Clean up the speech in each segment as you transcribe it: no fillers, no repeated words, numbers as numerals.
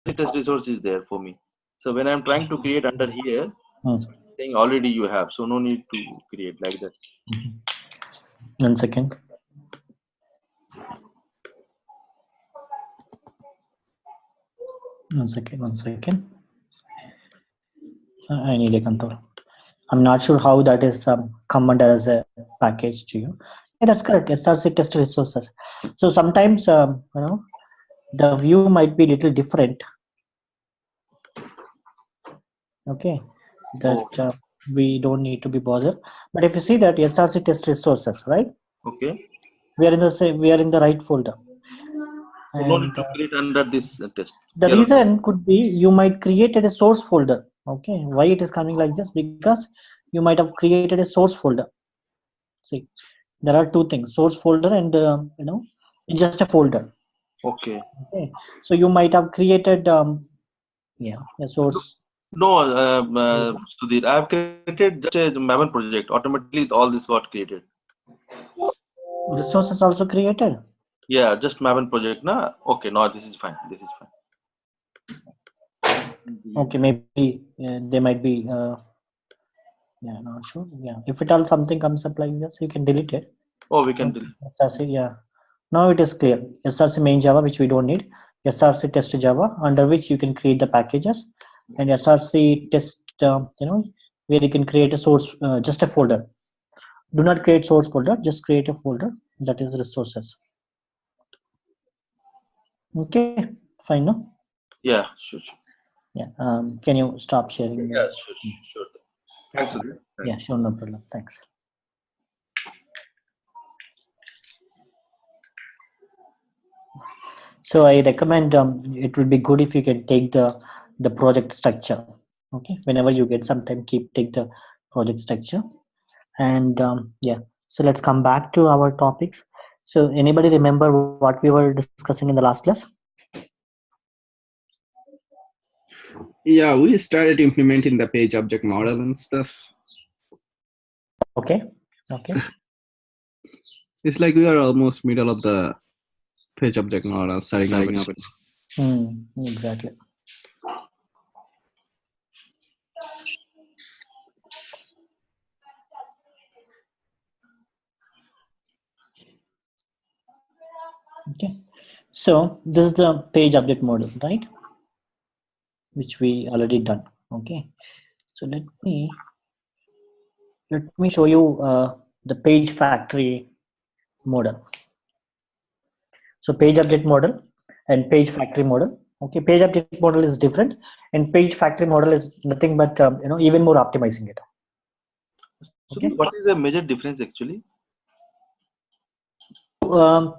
test resource is there for me. So when I'm trying to create under here, saying already you have, so no need to create like that. 1 second. One second. I need a control. I'm not sure how that is come under as a package to you. Yeah, that's correct. SRC test resources. So sometimes the view might be little different. Okay, that we don't need to be bothered. But if you see that SRC test resources, right? Okay. We are in the same. We are in the right folder. So no need to create under this test. The reason could be you might created a source folder. Okay, why it is coming like this? Because you might have created a source folder. See, there are two things: source folder and just a folder. Okay. Okay, so you might have created a source. No, Sudhir, I have created just a Maven project. Automatically, all this got created. Resources also created. Yeah, just Maven project, na? Okay, no, this is fine. This is fine. Okay, maybe they might be. Not sure. Yeah, if it all something comes up like this, you can delete it. Oh, we can delete. SRC, yeah. Now it is clear. SRC main Java, which we don't need. SRC test Java, under which you can create the packages, and SRC test, where you can create a source, just a folder. Do not create source folder, just create a folder that is resources. Okay, fine, no? Yeah, sure. Yeah. Can you stop sharing? Yeah, sure. Thanks, Sudhir. Yeah, sure, no problem. Thanks. So I recommend it would be good if you can take the project structure. Okay, whenever you get some time, take the project structure, and so let's come back to our topics. So anybody remember what we were discussing in the last class? Yeah, we started implementing the page object model and stuff. Okay. It's like we are almost middle of the page object model setting up. Exactly. Okay, so this is the page object model, right? Which we already done. Okay, so let me show you the page factory model. So page object model and page factory model. Okay, page object model is different, and page factory model is nothing but even more optimizing it. Okay. So what is the major difference actually?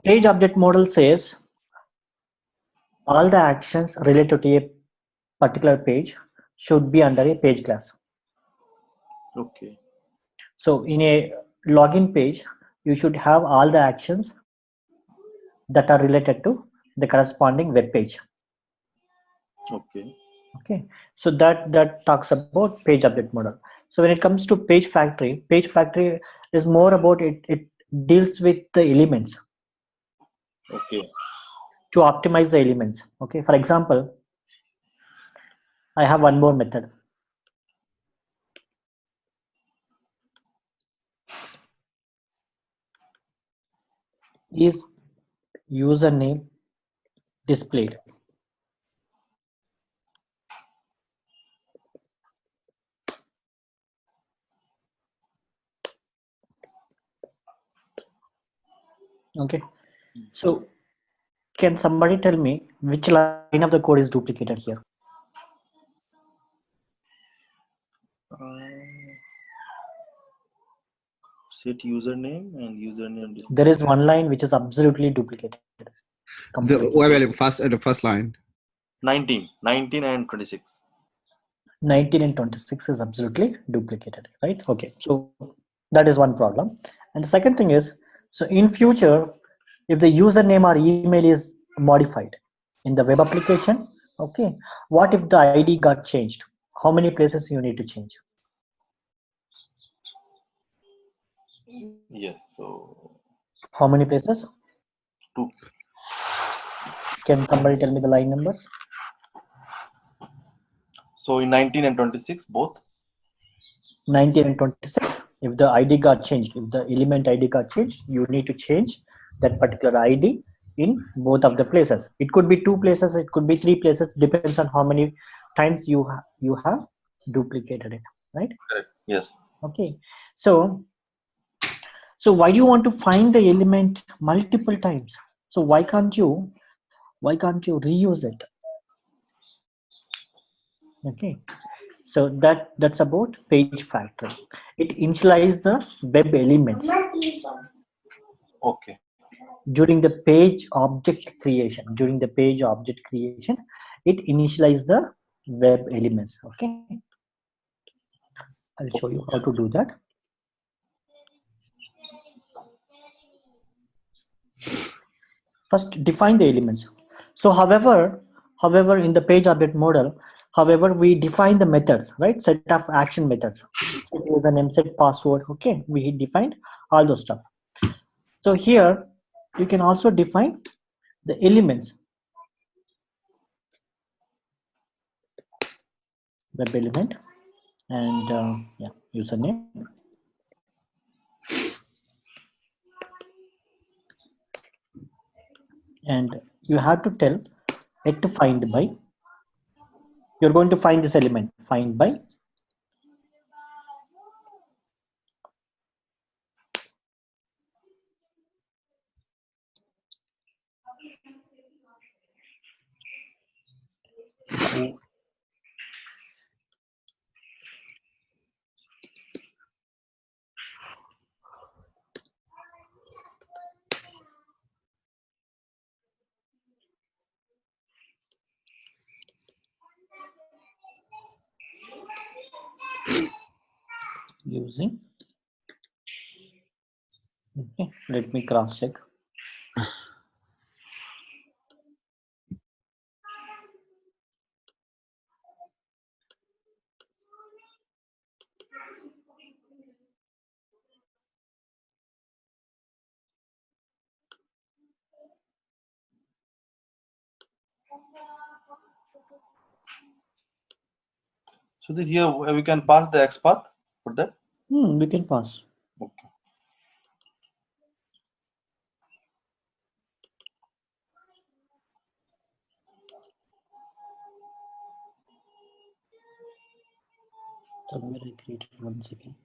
Page object model says all the actions related to a particular page should be under a page class. Okay. So in a login page, you should have all the actions that are related to the corresponding web page. Okay, so that talks about page object model. So when it comes to page factory is more about it deals with the elements. Okay. To optimize the elements. Okay, for example, I have one more method. Is username displayed? Okay, so can somebody tell me which line of the code is duplicated here? Set username and username. There is one line which is absolutely duplicated. The first line. 19 and 26. 19 and 26 is absolutely duplicated, right? Okay, so that is one problem. And the second thing is, so in future, if the username or email is modified in the web application, okay, what if the ID got changed? How many places you need to change? Yes, so how many places? 2. Can somebody tell me the line numbers? So in 19 and 26, both? 19 and 26, if the ID got changed, if the element ID got changed, you need to change that particular ID in both of the places. It could be 2 places, it could be 3 places, depends on how many times you have duplicated it, right? Correct. Yes. Okay, so why do you want to find the element multiple times? So why can't you reuse it? Okay, so that's about page factory. It initializes the web elements Okay. during the page object creation. It initializes the web elements. Okay, I'll show you how to do that. First, define the elements. So however in the page object model, however, we define the methods, right? Set of action methods, set username, set password. Okay, we defined all those stuff. So here you can also define the elements, web element, and yeah, username. And you have to tell it to find by. You're going to find this element, find by. Using. Okay, let me cross check. So here we can pass the XPath for that? We can pass. Okay. Somewhere I created 1 second.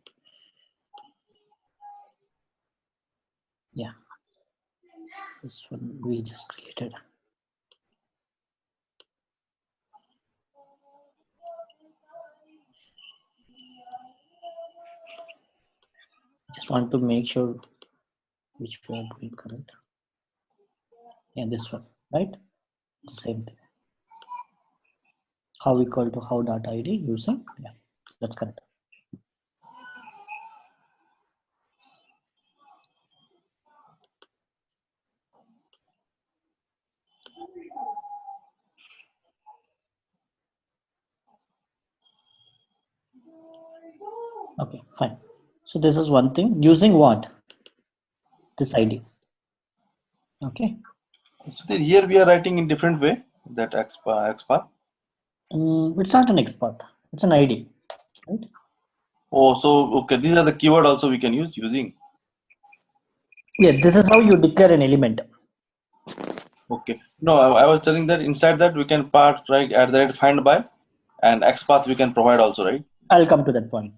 Yeah, this one we just created. Just want to make sure which we are doing correct. Yeah, this one, right? The same thing. How equal to how dot ID using, yeah, that's correct. Okay, fine. So this is one thing, using what? This ID. Okay. So here we are writing in different way, that XPath. It's not an XPath, it's an ID, right? Oh, so okay, these are the keyword also we can use using. Yeah, this is how you declare an element. Okay. No, I was telling that inside that we can part right at the find by, and XPath we can provide also, right? I'll come to that point.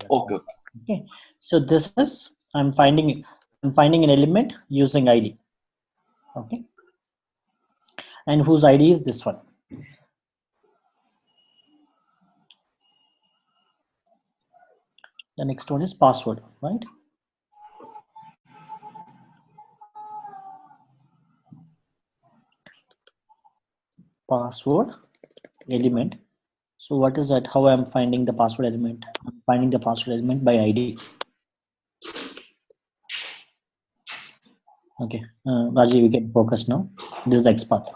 Okay. Okay. So this is I'm finding an element using ID. Okay. And whose ID is this one? The next one is password, right? Password element. So what is that? How I'm finding the password element? I'm finding the password element by ID. Okay, Rajiv, you can focus now. This is the XPath.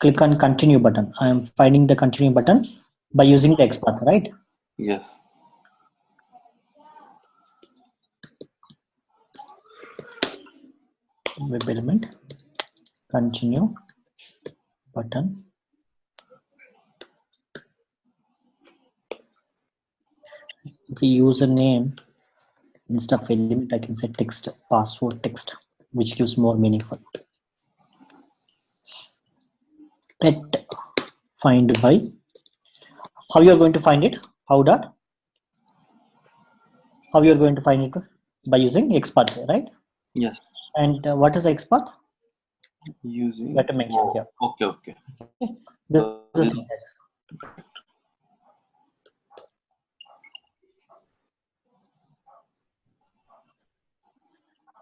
Click on continue button. I am finding the continue button by using the XPath, right? Yes. Web element, continue button. the username, instead of element, I can say text, password text, which gives more meaningful. Let find by, how you are going to find it? How you are going to find it? By using XPath, right? Yes. And what is XPath? Using. You have to mention here. Okay. This is the syntax.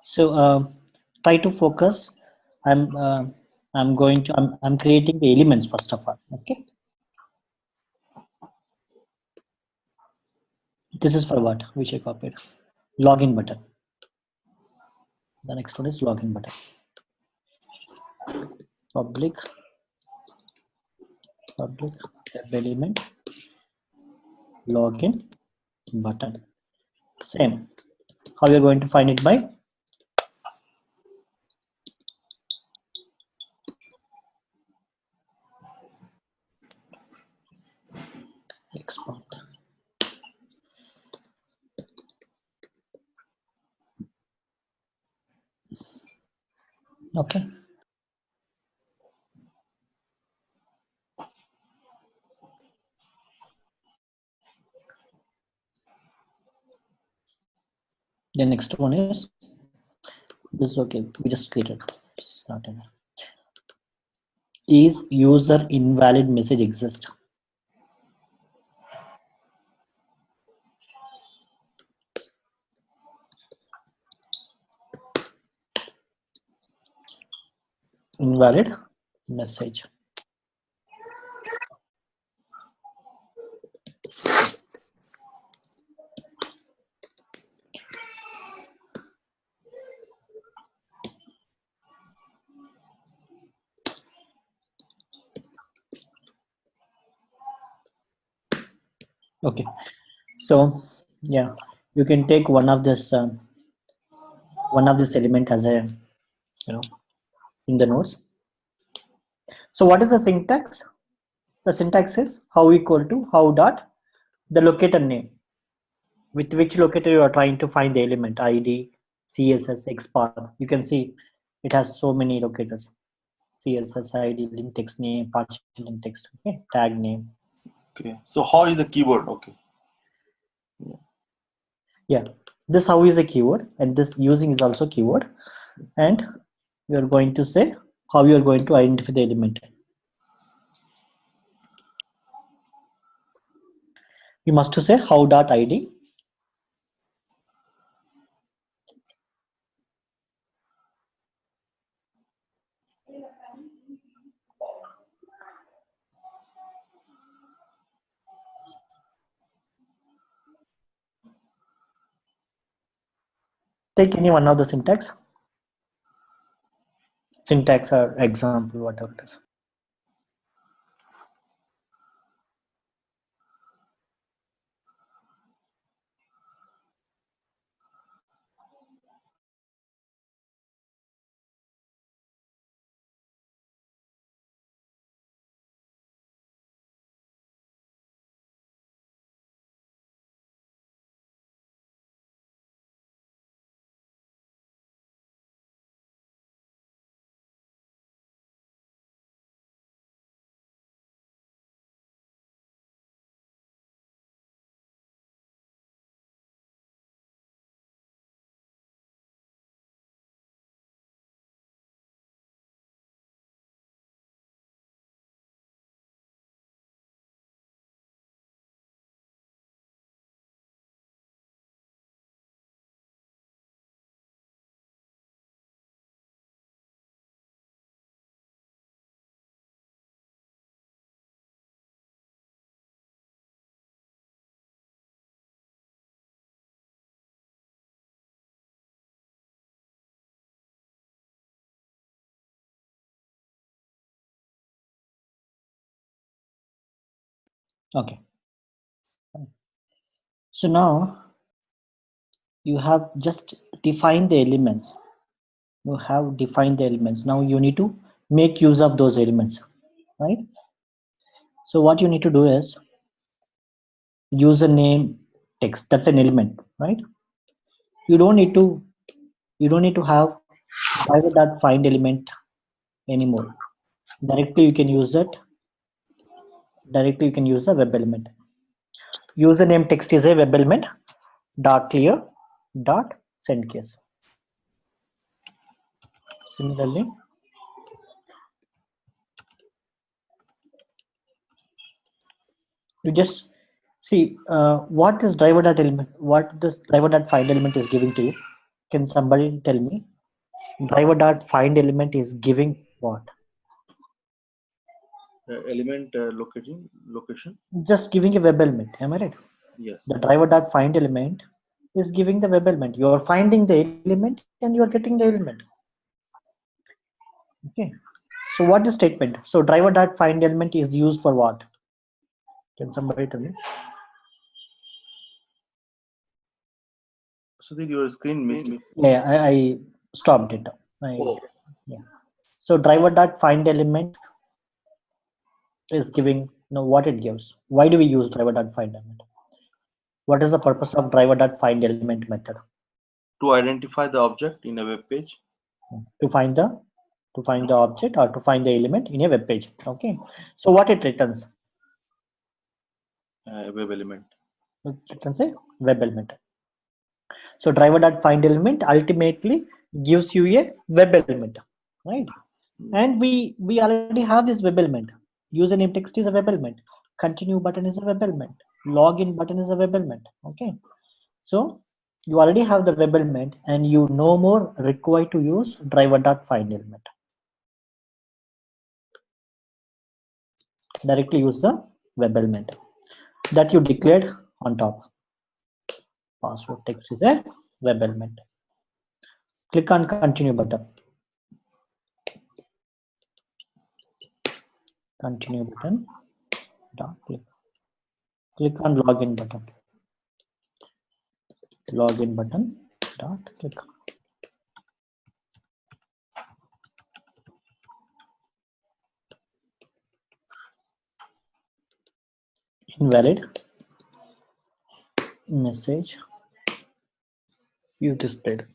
So try to focus. I'm creating the elements first of all. Okay. This is for what? Which I copied. Login button. The next one is login button. Public element login button. Same. How you're going to find it? By export. Okay. The next one is this. Okay, we just created. Started. Is user invalid message exist? Invalid message. Okay, so yeah, you can take one of this element as a, in the nodes. So what is the syntax? The syntax is how equal to how dot the locator name, with which locator you are trying to find the element, ID, CSS, XPath. You can see it has so many locators. CSS, ID, link text name, partial link text, okay, tag name. Okay, so how is the keyword? Okay. Yeah, this how is a keyword, and this using is also keyword, and you are going to say how you are going to identify the element. You must to say how dot ID. Take any one of the syntax or example, whatever it is. Okay. So now you have just defined the elements. You have defined the elements. Now you need to make use of those elements, right? So what you need to do is username text. That's an element, right? You don't need to have driver.find element anymore. Directly you can use it. Directly you can use the web element. Username text is a web element. Dot clear dot send case. Similarly, you just see what this driver.element, what this driver.find element is giving to you. Can somebody tell me? Driver.find element is giving what? Element location. Just giving a web element. Am I right? Yes. The driver.find element is giving the web element. You are finding the element and you are getting the element. Okay. So what is statement? So driver.find element is used for what? Can somebody tell me? So did your screen missed? Yeah, I stopped it. Yeah. So driver.find element is giving what it gives. Why do we use driver.find element? What is the purpose of driver.find element method? To identify the object in a web page. To find the object or to find the element in a web page. Okay. So what it returns? Web element. It returns a web element. So driver.find element ultimately gives you a web element, right? And we already have this web element. Username text is a web element. Continue button is a web element. Login button is a web element. Okay. So you already have the web element and you no more require to use driver.find element. Directly use the web element that you declared on top. Password text is a web element. Click on continue button. Continue button. Click on login button. Login button. Click. Invalid message you displayed.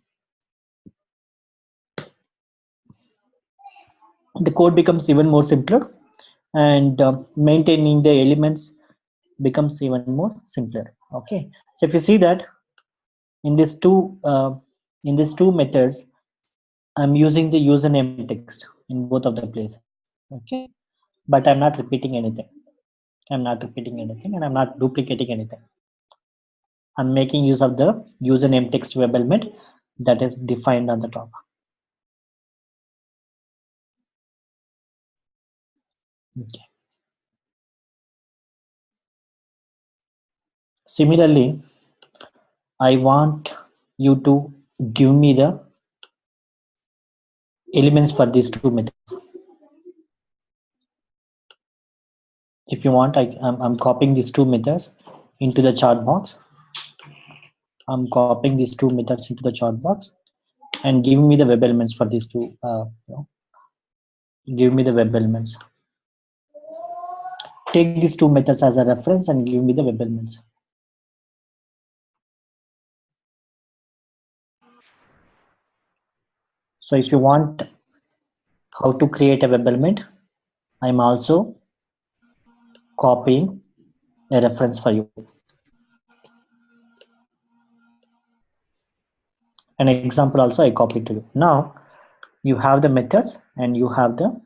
The code becomes even more simpler, and maintaining the elements becomes even more simpler. Okay, so if you see that in these two methods, I'm using the username text in both of the places. Okay, but I'm not repeating anything. And I'm not duplicating anything. I'm making use of the username text web element that is defined on the top. Okay. Similarly, I want you to give me the elements for these two methods. If you want, I'm copying these two methods into the chart box. I'm copying these two methods into the chart box and give me the web elements for these two. Give me the web elements. Take these two methods as a reference and give me the web elements. So if you want how to create a web element, I'm also copying a reference for you. An example also I copied to you. Now you have the methods and you have the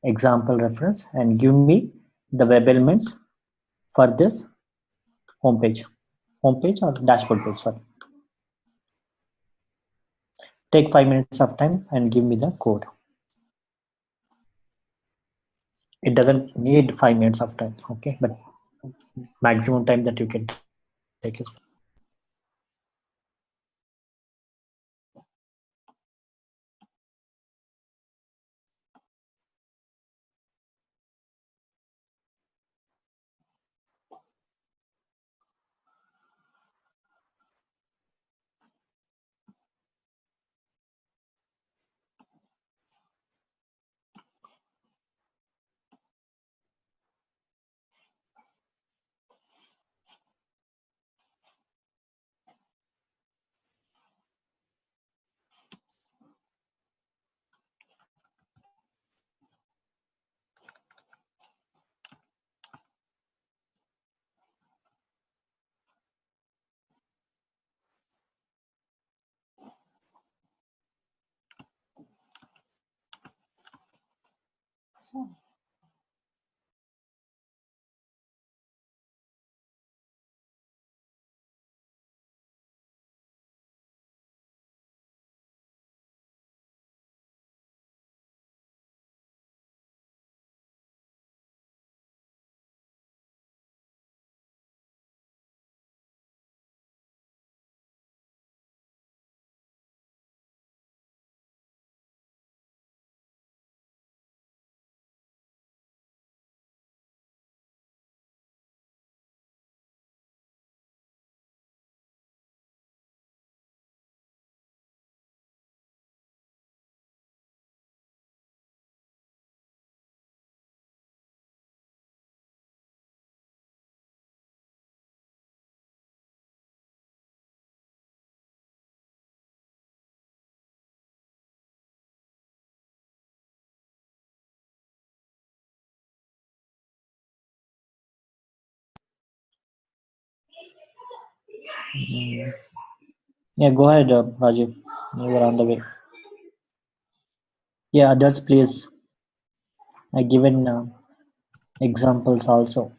example reference, and give me the web elements for this homepage or dashboard page. Sorry. Take 5 minutes of time and give me the code. It doesn't need 5 minutes of time, okay, but maximum time that you can take is. Yeah, go ahead, Rajiv. You were on the way. Yeah, others, please. I given examples also.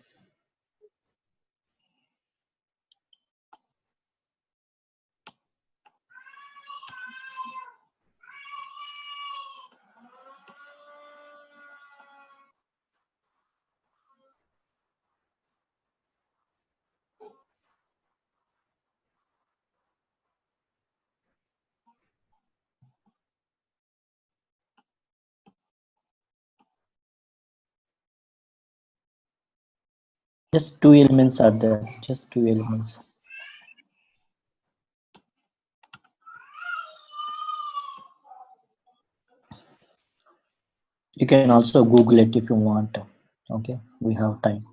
Just two elements are there. Just two elements. You can also Google it if you want. Okay, we have time.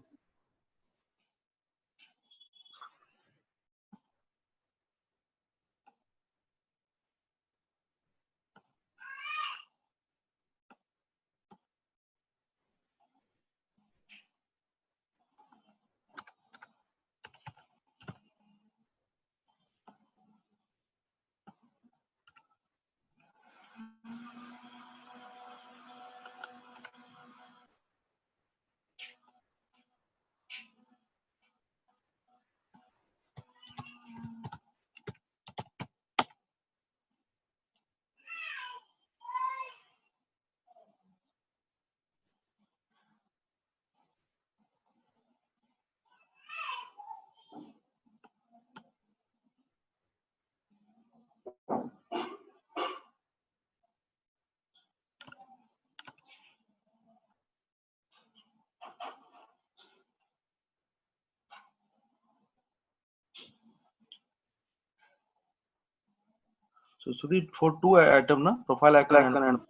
So Sudhir, for two item, na profile icon and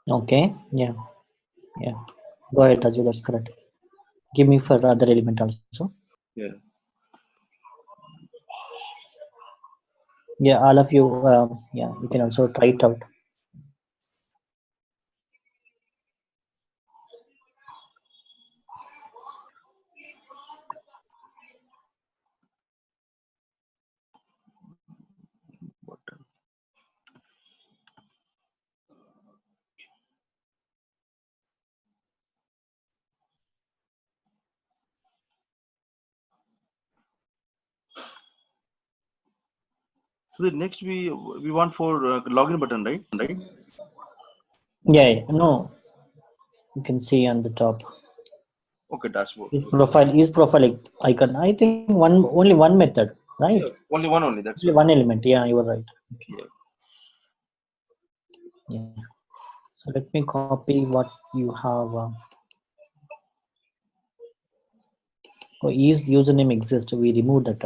Okay, yeah. Go ahead, Raju, that's correct. Give me for other element also. yeah. Yeah, all of you, yeah, you can also try it out. Button. So the next we want for login button, right? Yeah, no, you can see on the top. Okay, dashboard. His profile icon. I think only one method, right? Yeah, only one only. That's Only one element. Yeah, you were right. Okay. Yeah. Yeah. So let me copy what you have. Oh, is username exists? We remove that.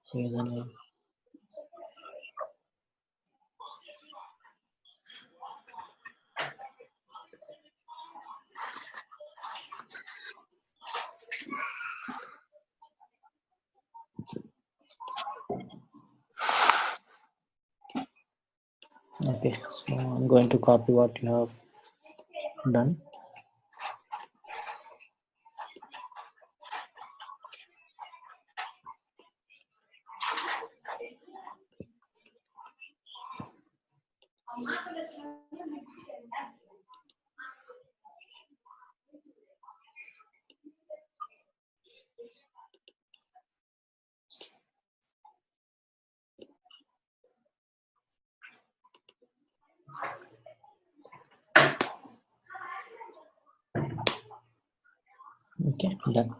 So username. Okay, so I'm going to copy what you have done. Okay, done.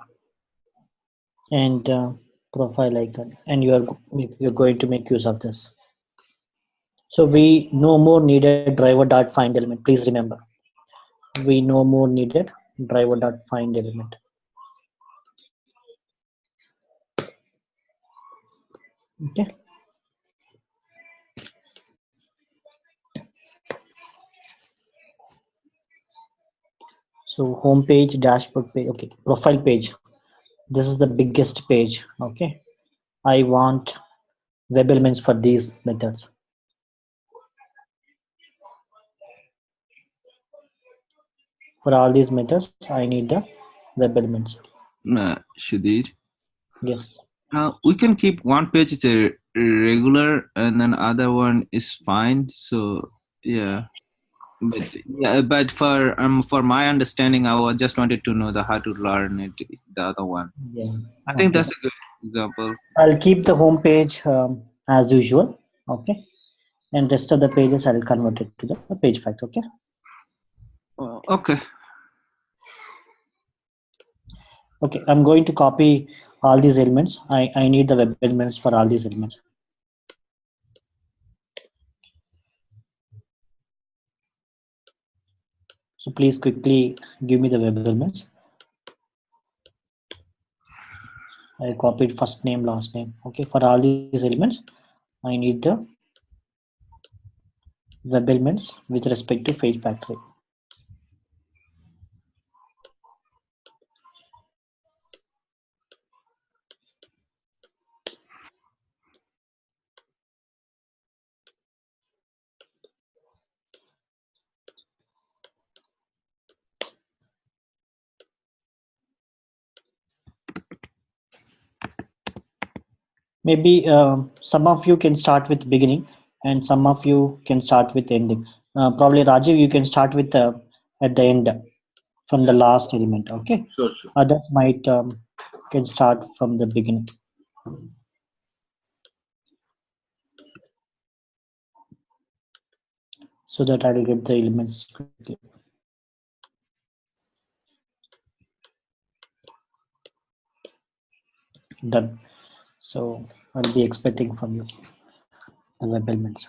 And profile icon, and you're going to make use of this. So we no more needed driver dot find element. Please remember, we no more needed driver dot find element. Okay. So home page, dashboard page. Okay, profile page. This is the biggest page. Okay, I want web elements for these methods. For all these methods, I need the web elements. Sudhir, Yes. we can keep one page is a regular and then other one is fine. So yeah, but for my understanding, I just wanted to know the how to learn it. The other one, Yeah. I think Okay. that's a good example. I'll keep the home page as usual. Okay. And rest of the pages I'll convert it to the page facts. Okay. Okay. Okay. I'm going to copy all these elements. I need the web elements for all these elements. So please quickly give me the web elements. I copied first name, last name. Okay. For all these elements, I need the web elements with respect to page factory. Maybe some of you can start with beginning and some of you can start with ending. Probably Rajiv, you can start with at the end from the last element. Okay. Sure. Others might can start from the beginning. So that I will get the elements quickly. Done. So I'll be expecting from you the web elements.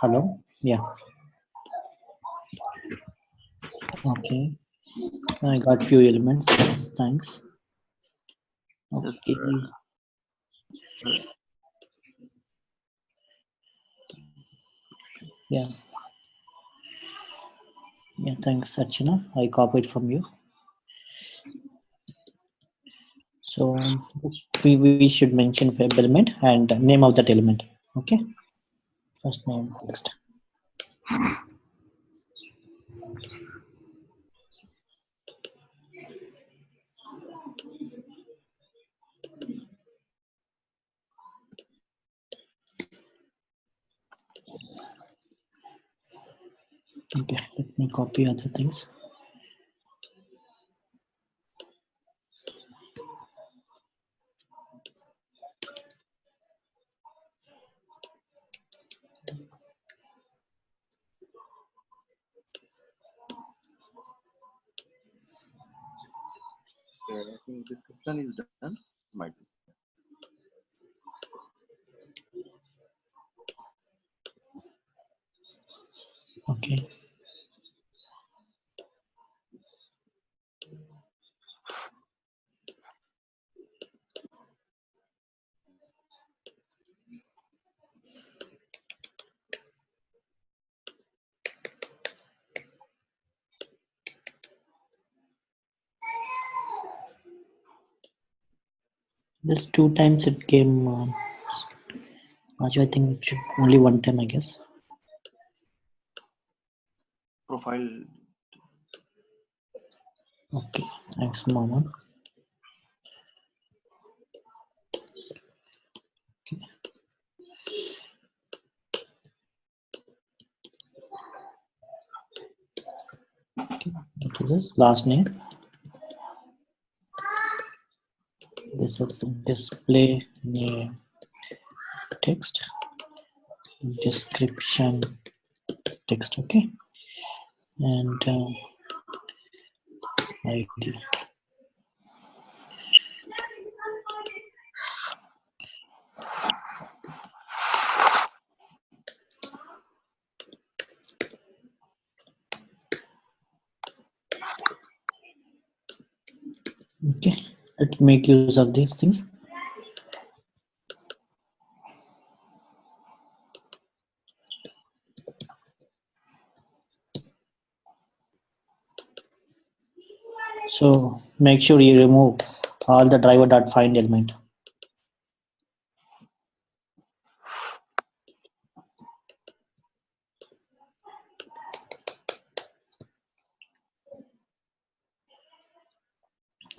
Hello. Yeah. Okay. I got few elements. Thanks. Okay. Yeah. Yeah. Thanks, Archana. I copied from you. So we should mention web element and name of that element. Okay. First name, text. Okay, let me copy other things. Okay, I think description is done. Might be. Okay. This 2 times it came. Raju, I think it should only 1 time, I guess. Profile. Okay, thanks, Mama. Okay. Okay. What is this? Last name. This is display name text description text. Okay, and ID. Okay, let's make use of these things. So make sure you remove all the driver.find element.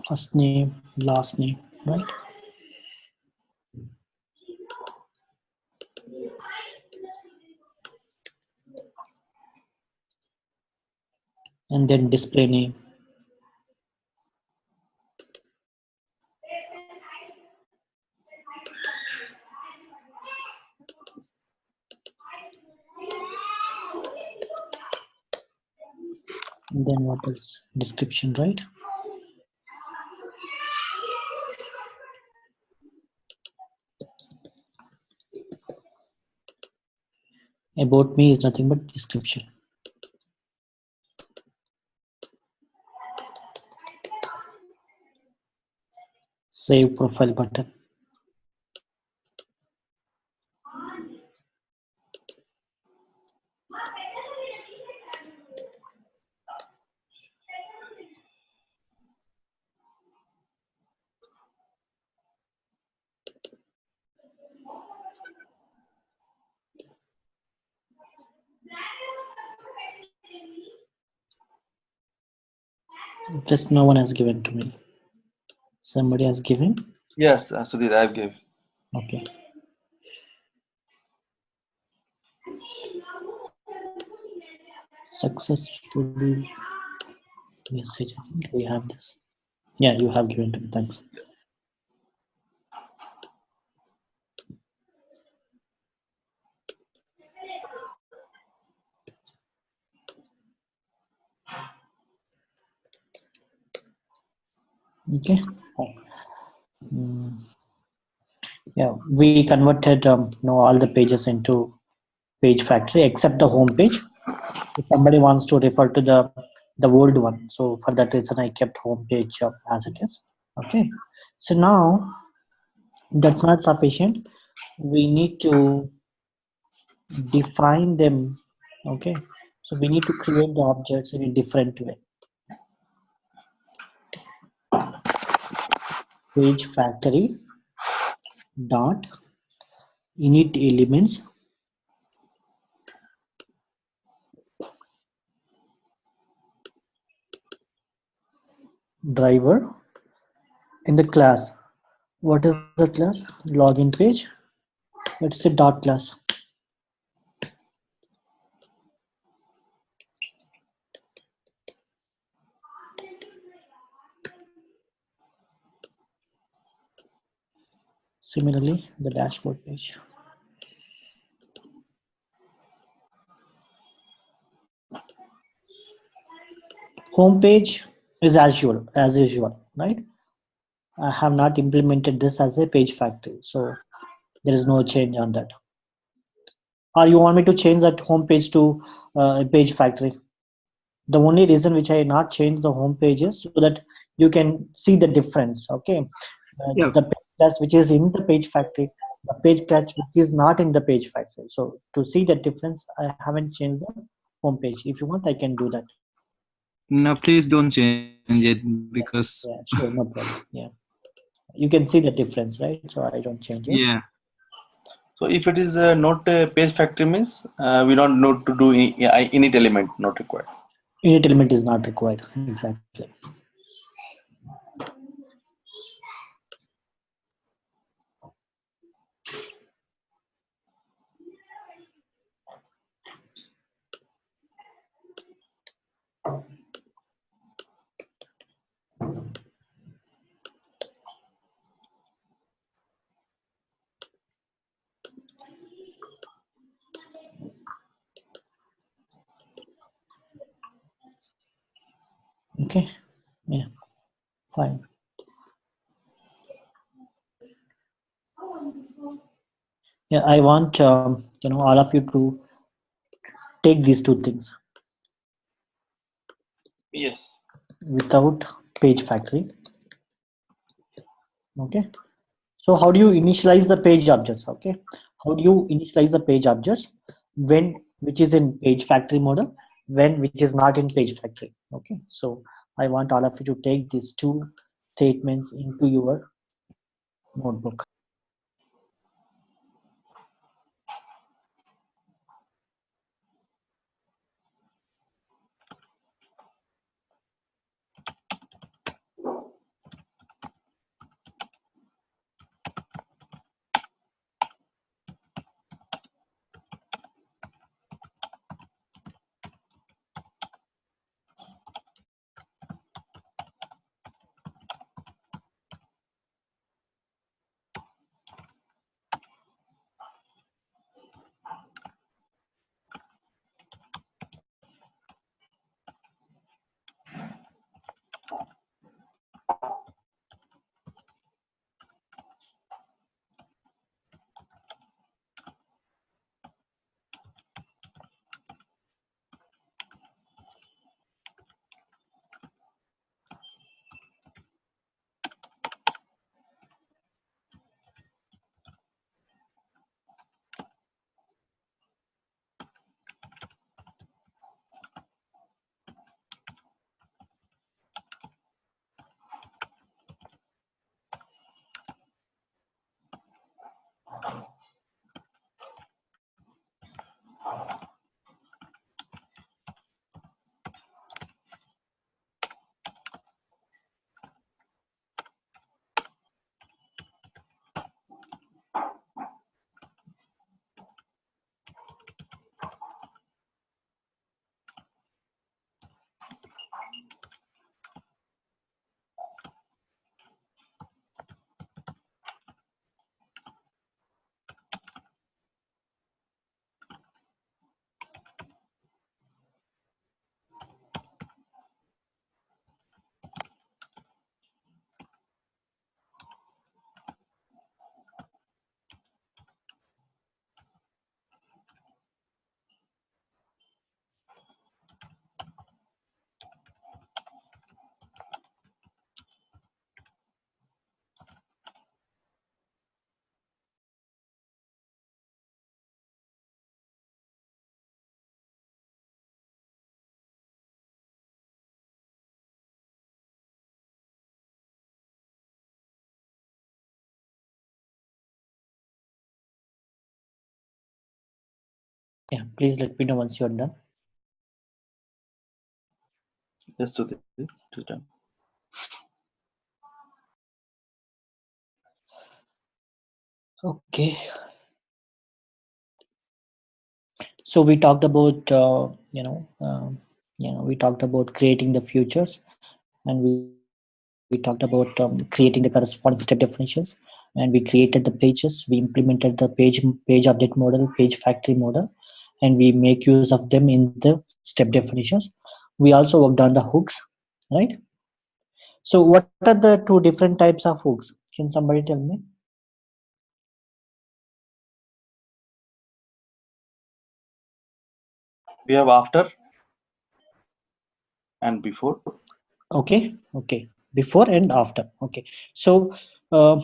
First name, last name, right? And then display name. And then what else? Description, right? About me is nothing but description. Save profile button. Just no one has given to me. Somebody has given. Yes, Sudhir, I've given. Okay. Successful message. I think we have this. Yeah, you have given to me. Thanks. Okay. Yeah, we converted all the pages into page factory except the home page. If somebody wants to refer to the old one, so for that reason I kept home page as it is. Okay, so now that's not sufficient. We need to define them. Okay, so we need to create the objects in a different way. Page factory dot init elements driver in the class. What is the class? Login page. Let's say dot class. Similarly, the dashboard page. Home page is as usual, right? I have not implemented this as a page factory, so there is no change on that. Or you want me to change that home page to a page factory? The only reason which I not change the home page is so that you can see the difference. Okay, Yeah. the page class which is in the page factory, the page class which is not in the page factory. So to see the difference, I haven't changed the home page. If you want, I can do that. No, please don't change it because Yeah, sure, no problem. Yeah, you can see the difference, right? So I don't change it. yeah. So if it is not a page factory means we don't need to do init element, not required. Init element is not required. Exactly. Okay. Yeah. Fine. Yeah, I want all of you to take these two things Yes. without page factory. Okay. So how do you initialize the page objects? Okay. How do you initialize the page objects when which is in page factory model, when which is not in page factory? Okay. So I want all of you to take these two statements into your notebook. Yeah, please let me know once you're done. Yes, so this time. Okay. So we talked about we talked about creating the futures, and we talked about creating the corresponding step definitions, and we created the pages. We implemented the page update model, page factory model, and we make use of them in the step definitions. We also worked on the hooks, right? So what are the two different types of hooks? Can somebody tell me? We have after and before. Okay, before and after. Okay, so uh,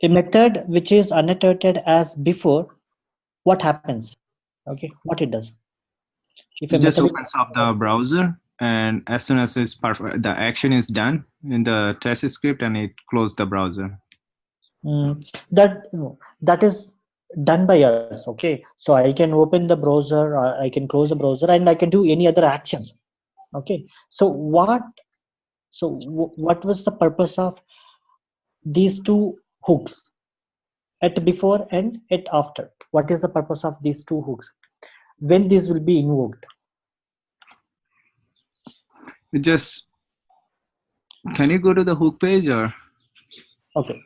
a method which is annotated as before, what happens? Okay, what it does? If a It just method is, opens up the browser, and as soon as it's perfect, the action is done in the test script, and it closes the browser. that is done by us. Okay, so I can open the browser, I can close the browser, and I can do any other actions. Okay, so what was the purpose of these two hooks, at before and at after? What is the purpose of these two hooks? When these will be invoked? It just, can you go to the hook page or? Okay,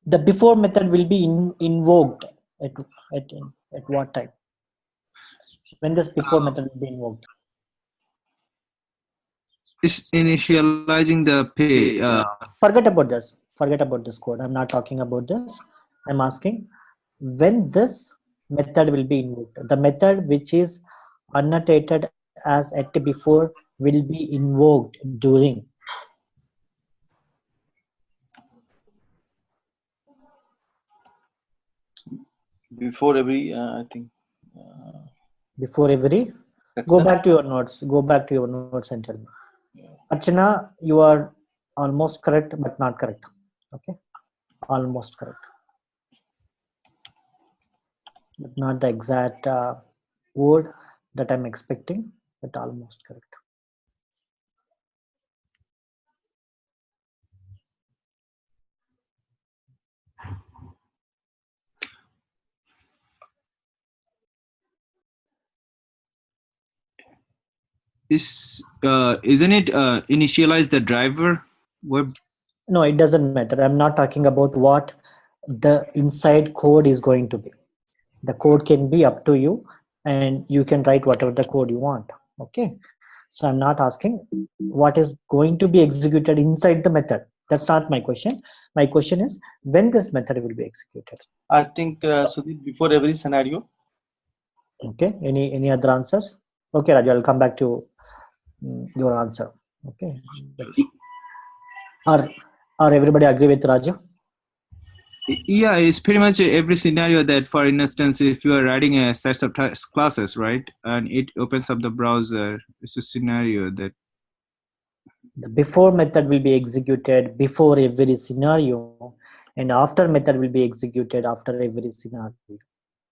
the before method will be invoked at, at at what time? When this before method will be invoked? It's initializing the page. Forget about this. Forget about this code. I'm not talking about this. I'm asking when this method will be invoked. The method which is annotated as at before will be invoked during. Before every, I think. Before every. Go back to your notes. Go back to your notes and tell me. Archana, you are almost correct, but not correct. Okay, almost correct, but not the exact word that I'm expecting, but almost correct. Isn't it initialize the driver web? No, it doesn't matter. I'm not talking about what the inside code is going to be. The code can be up to you, and you can write whatever the code you want. Okay, so I'm not asking what is going to be executed inside the method. That's not my question. My question is when this method will be executed. I think so. Before every scenario. Okay, any other answers? Okay, Raju, I'll come back to your answer. Okay, are everybody agree with Raju? Yeah, it's pretty much every scenario that, for instance, if you are writing a set of classes, right, and it opens up the browser, it's a scenario that the before method will be executed before every scenario, and after method will be executed after every scenario.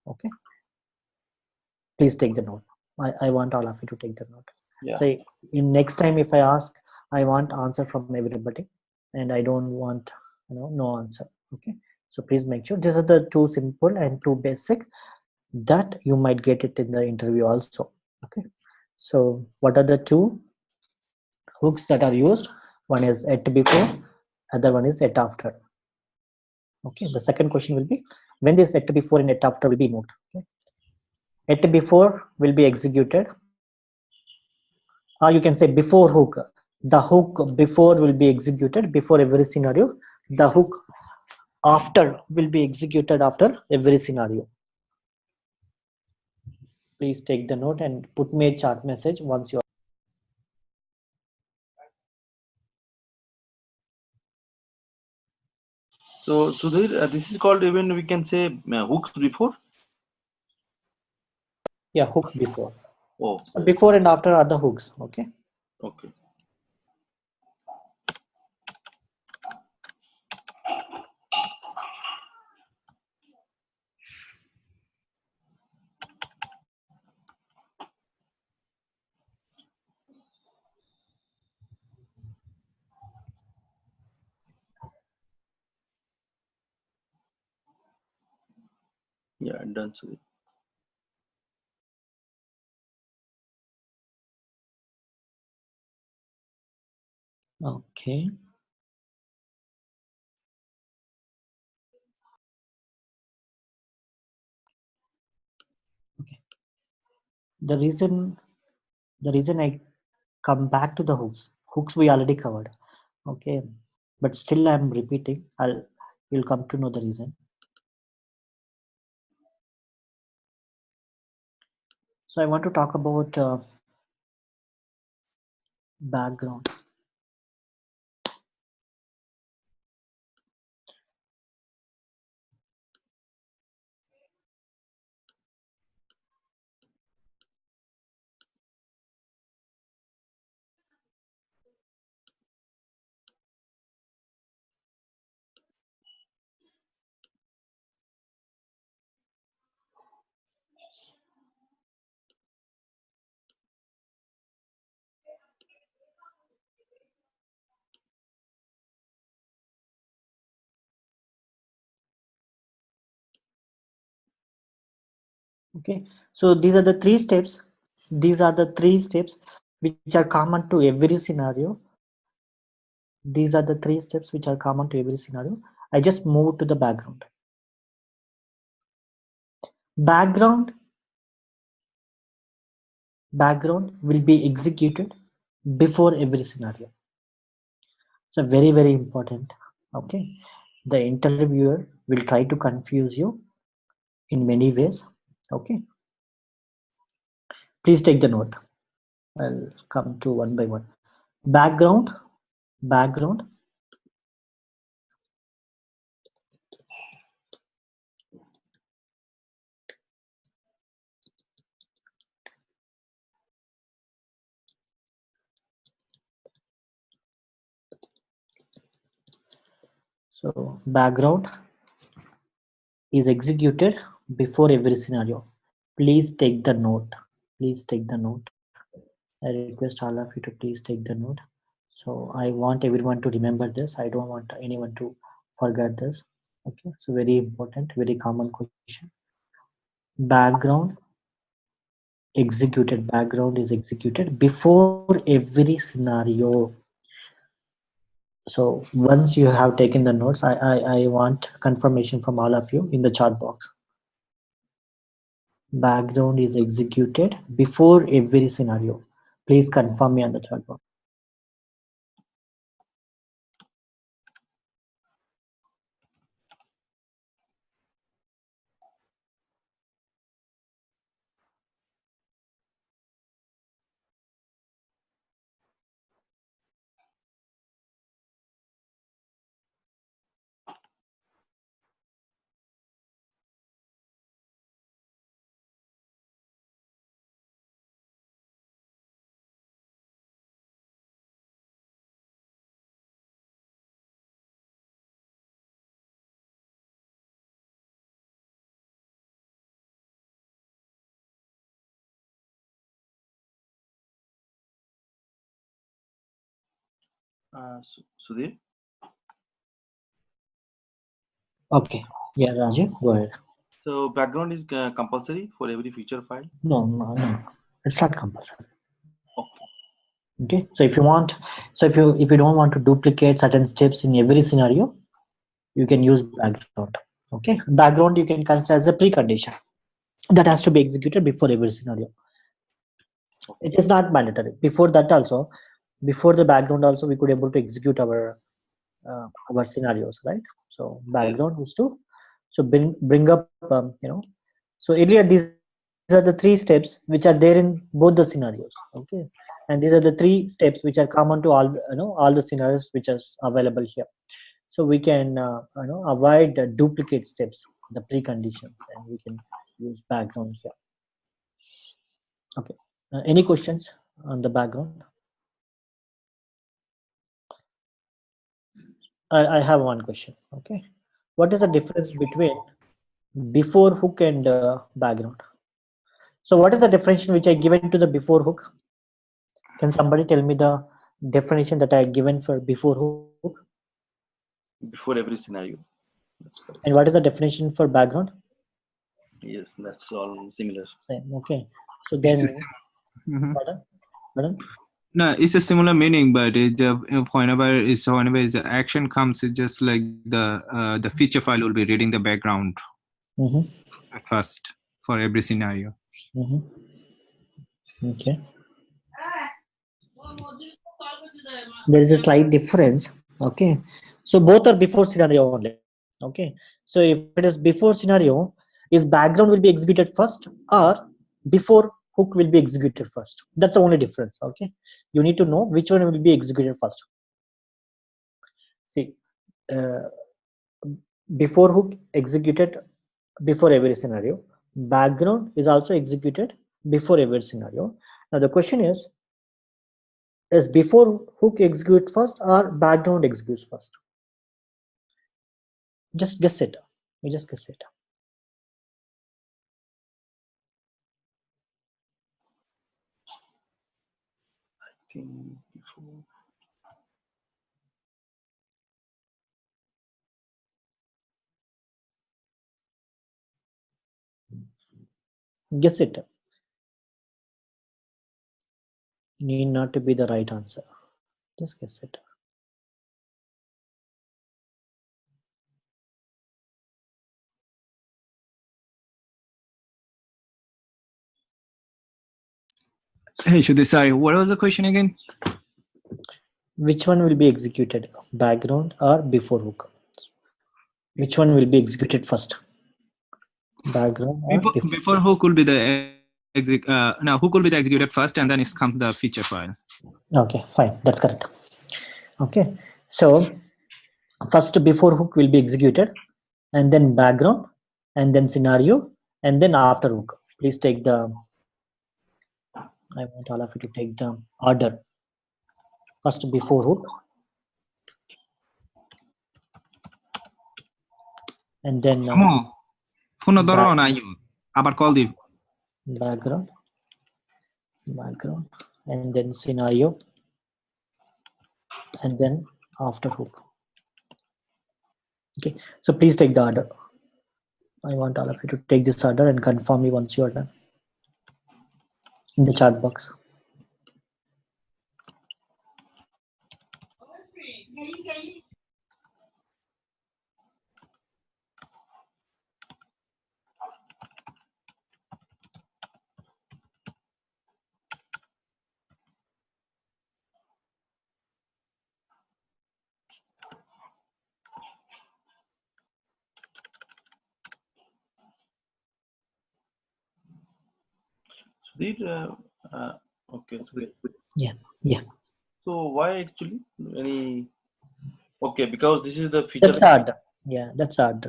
Okay, please take the note. I want all of you to take the note. Yeah. So in next time if I ask, I want answer from everybody, and I don't want no answer. Okay, so please make sure these are the two simple and two basic that you might get it in the interview also. Okay, so what are the two hooks that are used? One is at before, other one is at after. Okay, the second question will be when this at before and at after will be invoked. Okay, at before will be executed, or you can say before hook. The hook before will be executed before every scenario. The hook after will be executed after every scenario. Please take the note and put me a chat message once you are. So Sudhir, this is called, even we can say hooks before. Yeah, hook before. Oh. So before and after are the hooks. Okay. Okay. Yeah, done. Sudhir. Okay. Okay. The reason I come back to the hooks we already covered. Okay, but still I'm repeating. You'll come to know the reason. So I want to talk about background. Okay, so these are the three steps. These are the three steps which are common to every scenario. These are the three steps which are common to every scenario. I just move to the background. Background will be executed before every scenario. So very, very important. Okay, the interviewer will try to confuse you in many ways. Okay, please take the note. I'll come to one by one. Background. So background is executed before every scenario. Please take the note. Please take the note. I request all of you to please take the note. So I want everyone to remember this. I don't want anyone to forget this. Okay, so very important, very common question. Background is executed before every scenario. So once you have taken the notes, I want confirmation from all of you in the chat box. Background is executed before every scenario. Please confirm me on the chat box. Sudhir? Okay, yeah, Rajiv, go ahead. So background is compulsory for every feature file? No, it's not compulsory. Okay. Okay, so if you want, so if you don't want to duplicate certain steps in every scenario, you can use background. Okay, background you can consider as a precondition that has to be executed before every scenario. Okay. It is not mandatory. Before that also, before the background also, we could able to execute our scenarios, right? So background is to bring up so earlier these are the three steps which are there in both the scenarios. Okay, and these are the three steps which are common to all all the scenarios which are available here. So we can avoid the duplicate steps, the preconditions, and we can use background here. Okay, any questions on the background? I have one question. Okay, what is the difference between before hook and background? So what is the definition which I given to the before hook? Can somebody tell me the definition that I given for before hook? Before every scenario. And what is the definition for background? Yes, that's all similar. Same. Okay. So then, Mhm. pardon? No, it's a similar meaning, but whenever is the action comes, it's just like the feature file will be reading the background Mm-hmm. at first for every scenario. Mm-hmm. Okay. There is a slight difference. Okay. So both are before scenario only. Okay. So if it is before scenario, is background will be executed first or before hook will be executed first? That's the only difference. Okay. You need to know which one will be executed first. See, before hook executed before every scenario, background is also executed before every scenario. Now the question is before hook execute first or background executes first? Just guess it. You just guess it. I think before. Guess it. Need not to be the right answer. Just guess it. Hey, Shudhi, sorry, what was the question again? Which one will be executed, background or before hook? Which one will be executed first, background or Before hook will be the hook will be the executed first, and then it comes the feature file. Okay, fine, that's correct. Okay, so first before hook will be executed, and then background, and then scenario, and then after hook. Please take the, I want all of you to take the order. First before hook, and then Phone ধরো না আবার call দিই background, and then scenario, and then after hook. Okay, so please take the order. I want all of you to take this order and confirm me once you are done in the chat box. Okay. Yeah. So why actually any? Okay, because this is the feature. That's odd. Yeah, that's odd.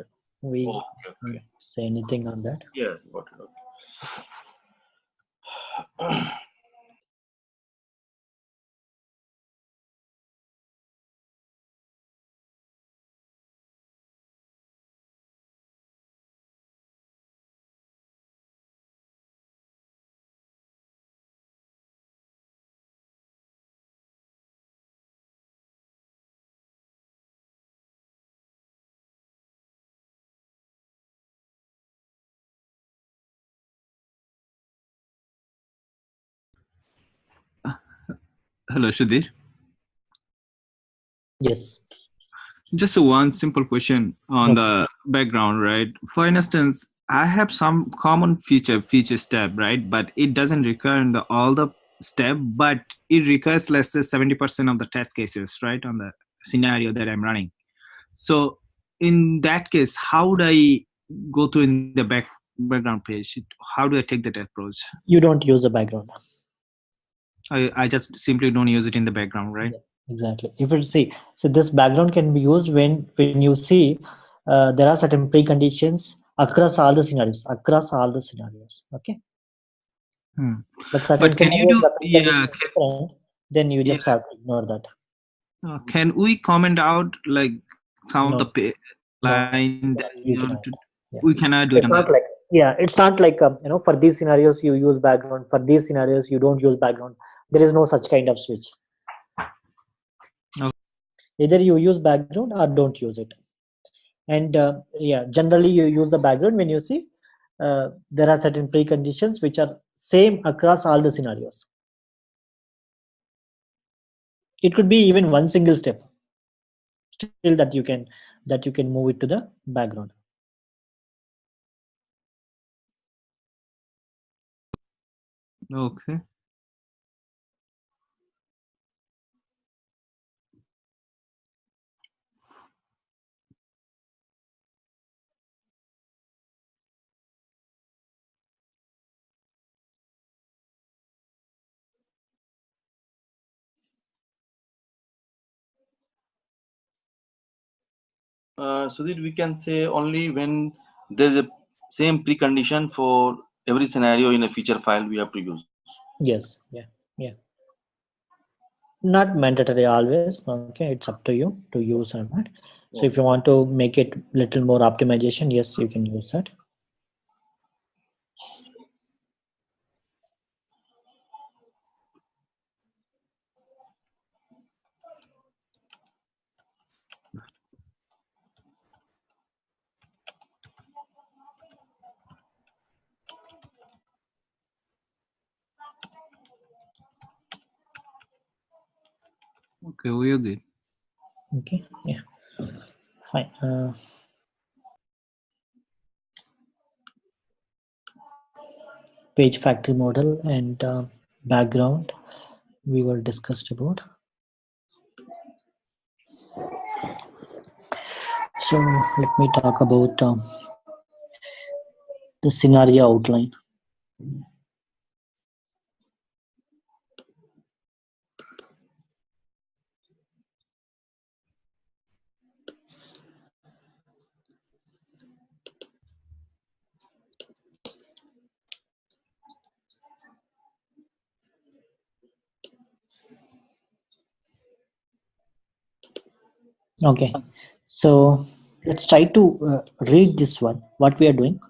We Okay. say anything on that. Yeah, got it. Okay. Hello, Shudhir. Yes. Just one simple question on the background, right? For instance, I have some common feature step, right? But it doesn't recur in all the step, but it recurs, let's say 70% of the test cases, right? On the scenario that I'm running. So in that case, how do I go to in the background page? How do I take that approach? You don't use the background. I just simply don't use it in the background, right? Yeah, exactly. If you see, so this background can be used when you see there are certain preconditions across all the scenarios. Okay. But certain But can you scenarios, do? the precondition is different. Then you just have to ignore that. Can we comment out like some of the line that you cannot. Yeah. we cannot do it? It's not like, yeah, it's not like for these scenarios you use background, for these scenarios you don't use background. There is no such kind of switch. Okay. Either you use background or don't use it. And yeah, generally you use the background when you see there are certain preconditions which are same across all the scenarios. It could be even one single step, still that you can move it to the background. Okay. So that we can say only when there's a same precondition for every scenario in a feature file we have to use. Yes, yeah. Not mandatory always. Okay, it's up to you to use or not. So if you want to make it little more optimization, yes, you can use that. Okay, we are good. Okay, yeah, fine. Page factory model and background we were discussed about. So let me talk about the scenario outline. Okay, so let's try to read this one. What we are doing: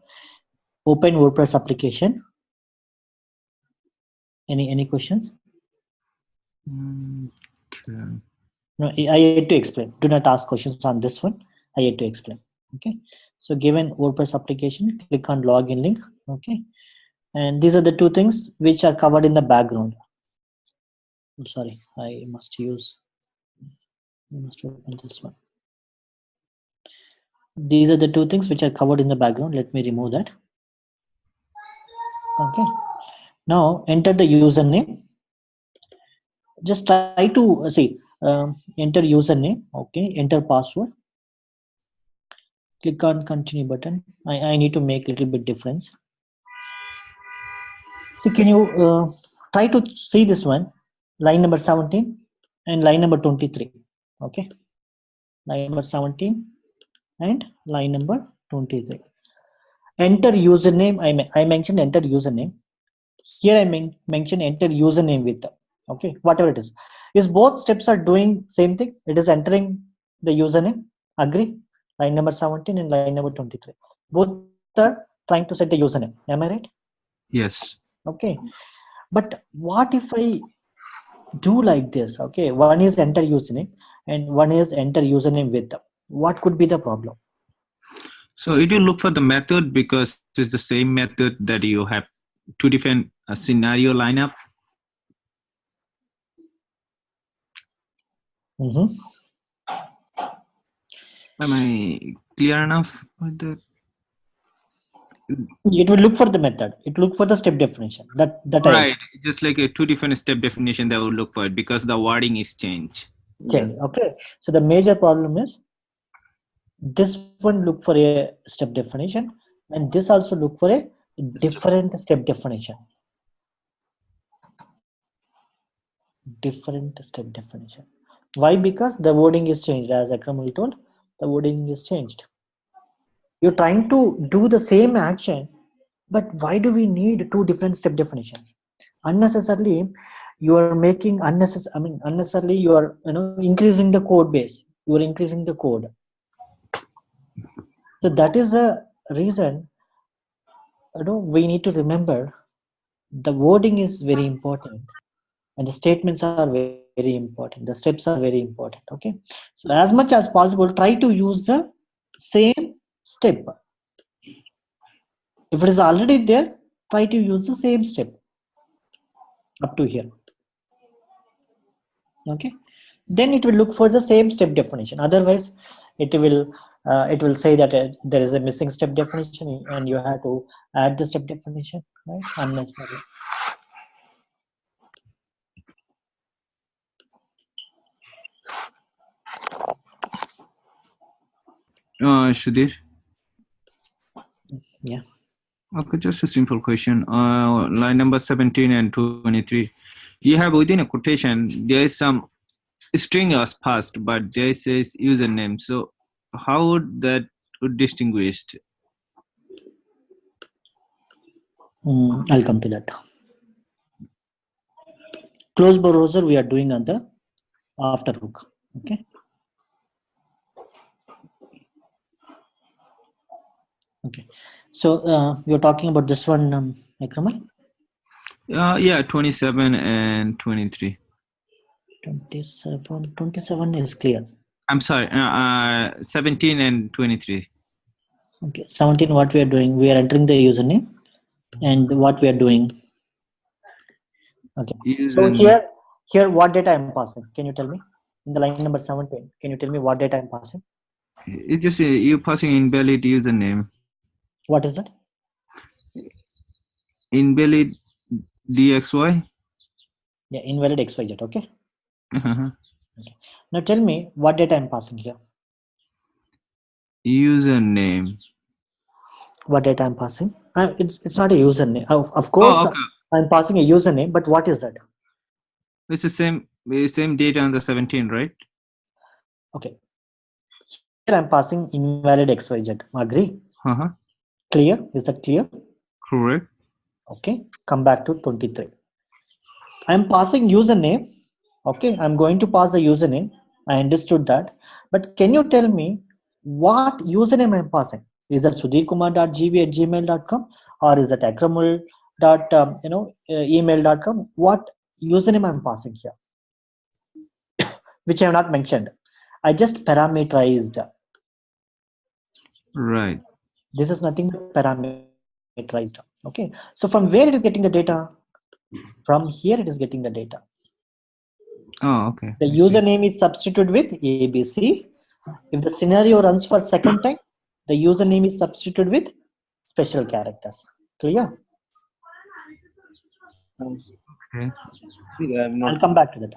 open WordPress application. Any questions? Okay. No, I had to explain. Do not ask questions on this one. I had to explain. Okay, so given WordPress application, click on login link. Okay, and these are the two things which are covered in the background. I'm sorry, I must open this one. These are the two things which are covered in the background. Let me remove that. Okay, now enter the username. Just try to see, enter username. Okay, enter password. Click on continue button. I need to make a little bit difference. So can you try to see this one, line number 17 and line number 23. Okay, line number 17 and line number 23. Enter username. I mentioned enter username. Here I mention enter username with, okay, whatever it is both steps are doing same thing. It is entering the username. Agree? Line number 17 and line number 23. Both are trying to set a username. Am I right? Yes. Okay, but what if I do like this? Okay, one is enter username and one is enter username with. What could be the problem? So it will look for the method because it's the same method that you have two different scenario lineup. Mm-hmm. Am I clear enough with that? It will look for the method. It look for the step definition. That Right, just like a two different step definition that will look for it because the wording is changed. change. Okay, so the major problem is this one look for a step definition and this also look for a different step definition. Different step definition. Why? Because the wording is changed. As Akram told, the wording is changed. You're trying to do the same action, but why do we need two different step definitions? Unnecessarily you are making unnecessarily you are increasing the code base. You are increasing the code. So that is the reason we need to remember the wording is very important and the statements are very important. The steps are very important. Okay, so as much as possible try to use the same step If it is already there, try to use the same step up to here. Okay, then it will look for the same step definition. Otherwise, it will say that there is a missing step definition, and you have to add the step definition, right? Unnecessary. Sudhir? Yeah. Okay, just a simple question. Line number 17 and 23. You have within a quotation, there is some string was passed, but there says username. So how would that distinguished? I'll come to that. Close browser we are doing on the after hook. Okay. Okay. So you're talking about this one, Akramal? Yeah, 27 and 23. 27 is clear. I'm sorry, 17 and 23. Okay, 17, what we are doing, we are entering the username, and what we are doing. Okay, so here what data I'm passing? Can you tell me? In the line number 17, can you tell me what data I'm passing? It's just you passing invalid username. What is that? Invalid DXY? Yeah, invalid XYZ, okay? Uh-huh. Okay. Now tell me what data I'm passing here. Username. What data I'm passing? It's not a username. Of course, okay. I'm passing a username, but what is that? It's the same data on the 17, right? Okay. Here I'm passing invalid XYZ. Agree? Uh-huh. Clear? Is that clear? Correct. Okay. Come back to 23. I'm passing username. Okay. I'm going to pass the username. I understood that. But can you tell me what username I'm passing? Is that sudhirkumar.gv@gmail.com, or is it akramul.email.com? What username I'm passing here? Which I have not mentioned. I just parameterized. Right. This is nothing but parameterized. Okay. So from where it is getting the data? From here it is getting the data. Oh, okay. The username is substituted with ABC. If the scenario runs for second time, the username is substituted with special characters. Clear? Okay. I'll come back to that.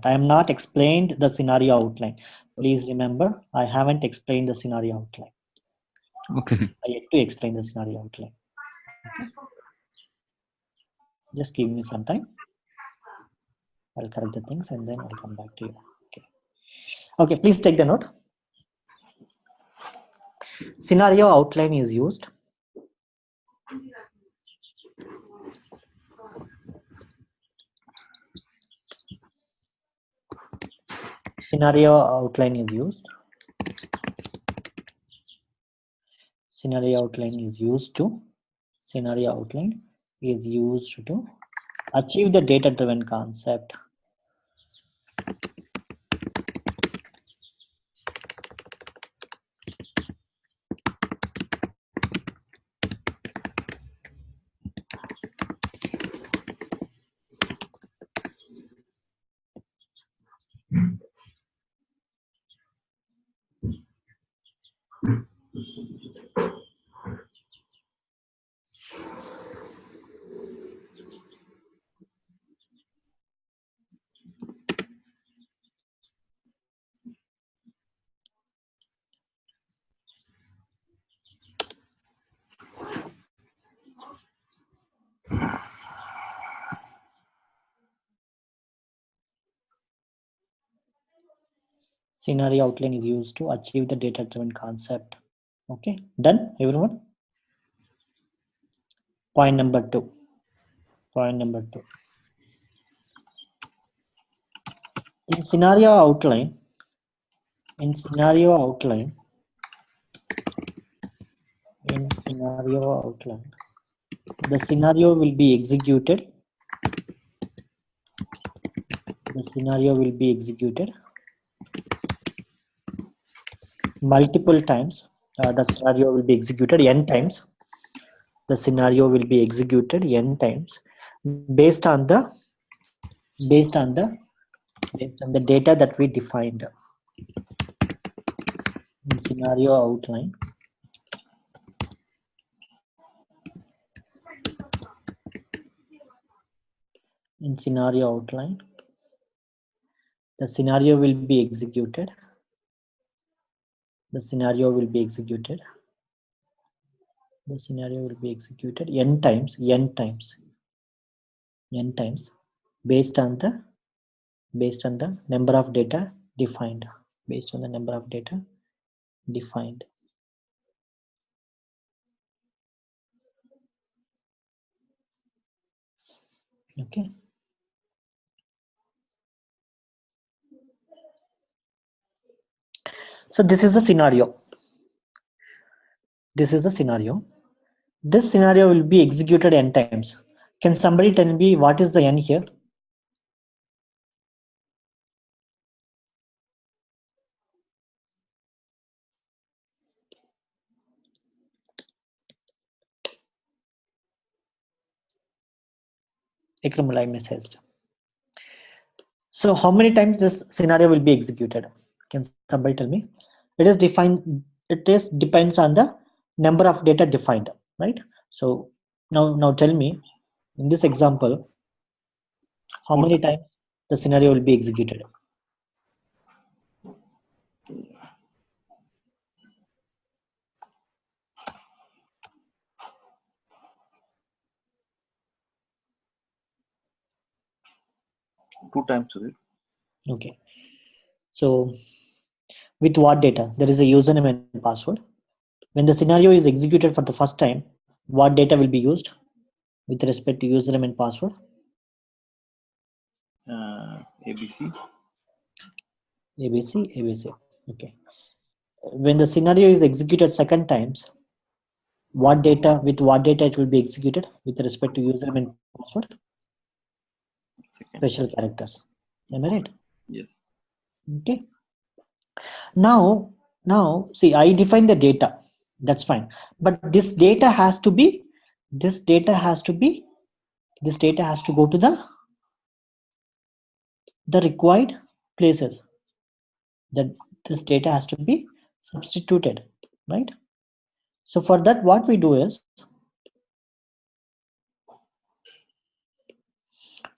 I am not explained the scenario outline. Please remember, I haven't explained the scenario outline. Okay. I yet to explain the scenario outline. Okay. Just give me some time. I'll correct the things and then I'll come back to you. Okay. Okay, please take the note. Scenario outline is used. Scenario outline is used. Scenario outline is used to achieve the data-driven concept. Scenario outline is used to achieve the data-driven concept. Okay, done, everyone? Point number 2. In scenario outline, the scenario will be executed. Multiple times. The scenario will be executed n times. the scenario will be executed n times based on the data that we defined in scenario outline. In scenario outline, the scenario will be executed. The scenario will be executed. The scenario will be executed n times based on the number of data defined. Based on the number of data defined. Okay. So this is the scenario. This is the scenario. This scenario will be executed n times. Can somebody tell me what is the n here? Ikramullah messaged. So how many times this scenario will be executed? Can somebody tell me? It is defined. It is depends on the number of data defined, right? So now tell me, in this example, how many times the scenario will be executed? Two times. Okay. So with what data? There is a username and password. When the scenario is executed for the first time, what data will be used with respect to username and password? ABC. ABC. Okay. When the scenario is executed second times, what data it will be executed with respect to username and password? Special characters. Am I right? Yes. Okay. Now see, I define the data. That's fine. But this data has to go to the required places. That this data has to be substituted, right? So for that, what we do is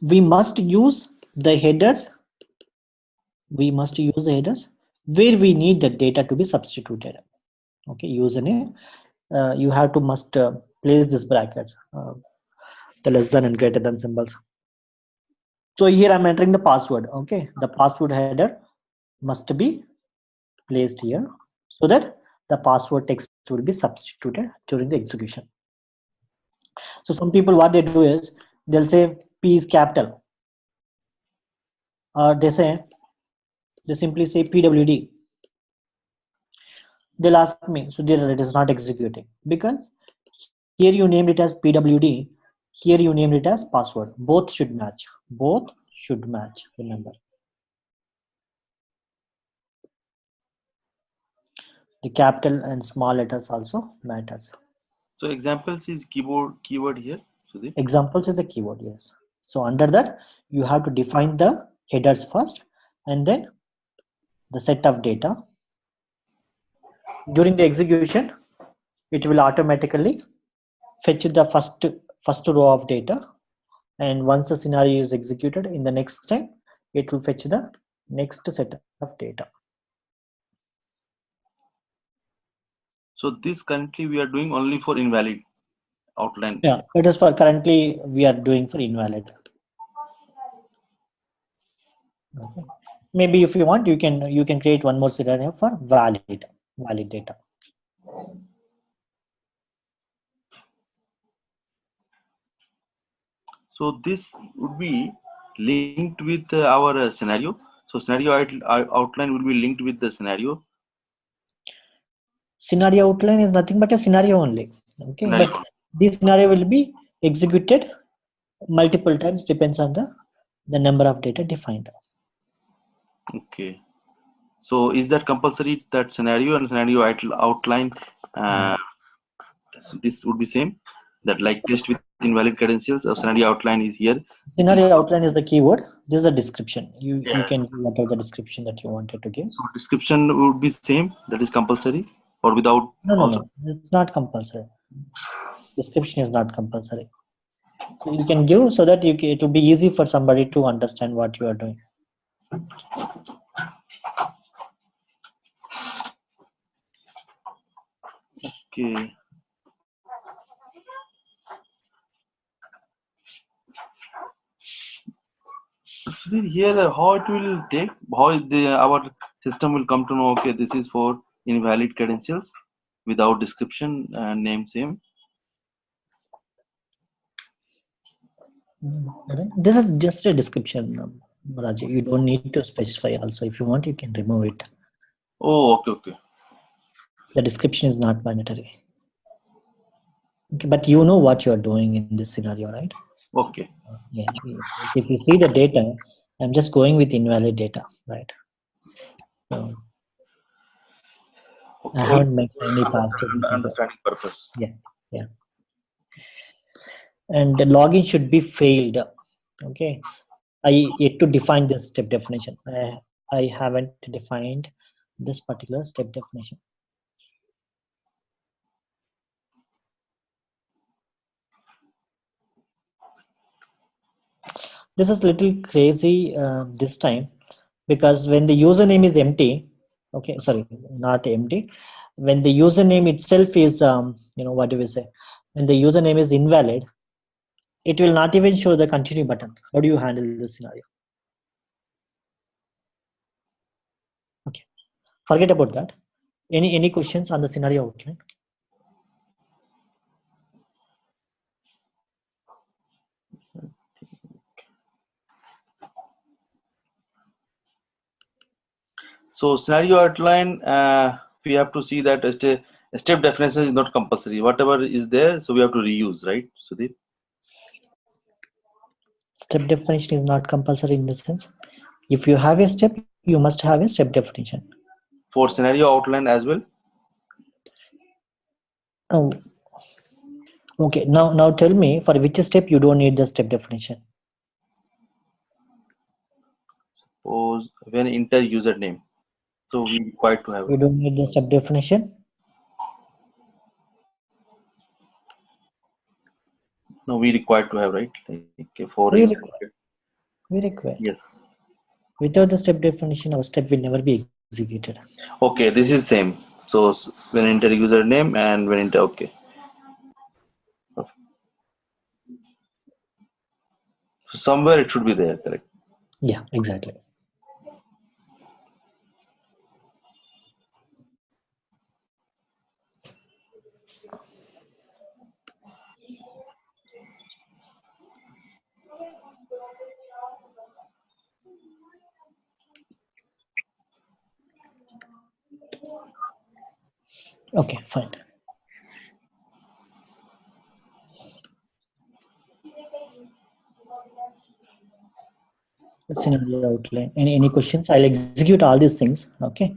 we must use the headers. We must use the headers where we need the data to be substituted. Okay, username. You have to must place this brackets, the less than and greater than symbols. So here I'm entering the password. Okay, the password header must be placed here so that the password text will be substituted during the execution. So some people, what they do is they'll say P is capital, or they simply say PWD. They'll ask me, so there it is not executing because here you named it as PWD, here you named it as password. Both should match. Both should match. Remember. The capital and small letters also matters. So examples is keyword here. Sudeep. Examples is a keyword, yes. So under that, you have to define the headers first and then the set of data. During the execution, it will automatically fetch the first row of data, and once the scenario is executed, in the next time, it will fetch the next set of data. So this currently we are doing only for invalid outline. Yeah, it is for currently we are doing for invalid. Okay. Maybe if you want, you can create one more scenario for valid data. So this would be linked with our scenario. So scenario outline will be linked with the scenario. Scenario outline is nothing but a scenario only. Okay, Scenario. but this scenario will be executed multiple times, depends on the number of data defined. Okay. So is that compulsory, that scenario and scenario outline? This would be same. That like test with invalid credentials or scenario outline is here. Scenario outline is the keyword. This is the description. You Yeah. can give whatever the description that you wanted to give. So description would be same. That is compulsory or without. No. It's not compulsory. Description is not compulsory. So you can give so that it will be easy for somebody to understand what you are doing. Okay. So here, how it will take, how our system will come to know, okay, this is for invalid credentials without description and name same. This is just a description, Raji. You don't need to specify also. If you want, you can remove it. Oh, okay. The description is not mandatory. Okay, but you know what you are doing in this scenario, right? Okay. Yeah. If you see the data, I'm just going with invalid data, right? So Okay. I haven't made any pass to understanding purpose. Yeah. And the login should be failed. Okay. I yet to define this step definition. I haven't defined this particular step definition. This is little crazy this time, because when the username is empty, okay, sorry, not empty, when the username itself is what do we say, when the username is invalid, it will not even show the continue button. How do you handle this scenario? Okay, forget about that. Any questions on the scenario outline? So scenario outline, we have to see that a step definition is not compulsory. Whatever is there, so we have to reuse, right, Sudeep? Step definition is not compulsory in the sense, if you have a step, you must have a step definition. For scenario outline as well. Oh, okay. Now tell me, for which step you don't need the step definition? Suppose when enter username, so we require to have. You don't need the step definition. No, we require to have, right? Like for We require. Yes. Without the step definition, our step will never be executed. Okay, this is same. So when enter username and when enter, okay. So somewhere it should be there, correct? Yeah, exactly. Okay, fine. Scenario outline. Any questions? I'll execute all these things. Okay,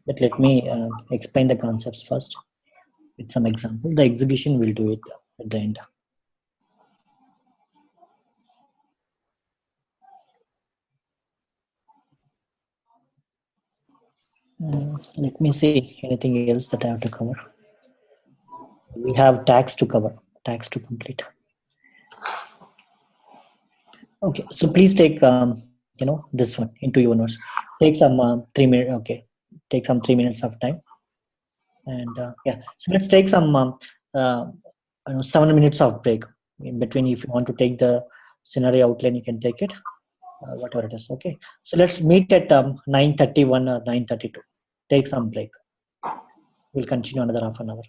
but let me explain the concepts first with some example. The execution will do it at the end. Let me see anything else that I have to cover. We have tags to cover, tags to complete. Okay, so please take this one into your notes. Take some 3 minutes. Okay, take some 3 minutes of time, and yeah. So let's take some 7 minutes of break in between. If you want to take the scenario outline, you can take it, whatever it is. Okay, so let's meet at 9:31 or 9:32. Take some break. We'll continue another half an hour.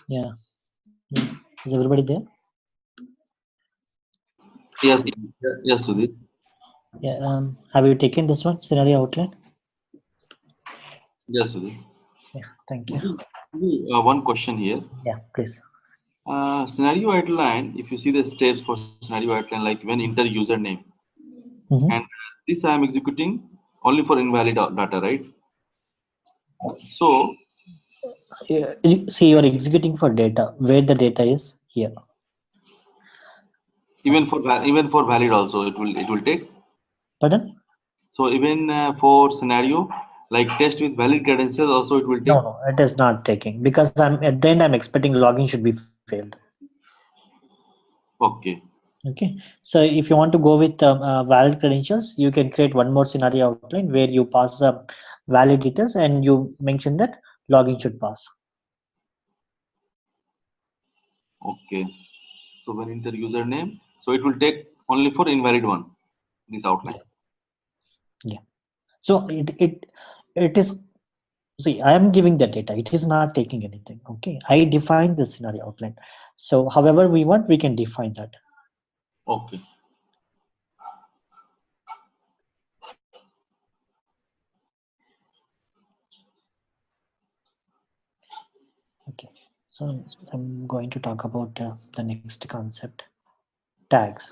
Yeah. Is everybody there? Yes, yes, Sudhir. Yeah. Have you taken this one, scenario outline? Yes, Sudhir. Yeah. Thank you. One question here. Yeah, please. Scenario outline, if you see the steps for scenario outline, like when enter username, Mhm. and this I am executing only for invalid data, right? So See, you're executing for data where the data is here. even for valid also it will take. Pardon? So even for scenario like test with valid credentials also it will No, take. no, it is not taking because I'm at the end. I'm expecting login should be failed. Okay. Okay. So if you want to go with valid credentials, you can create one more scenario outline where you pass the valid details and you mention that login should pass. Okay. So when enter username, so it will take only for invalid one, this outline. Yeah. So it is. See, I am giving the data. It is not taking anything. Okay. I define the scenario outline. So however we want, we can define that. Okay. Okay. So I'm going to talk about the next concept, tags.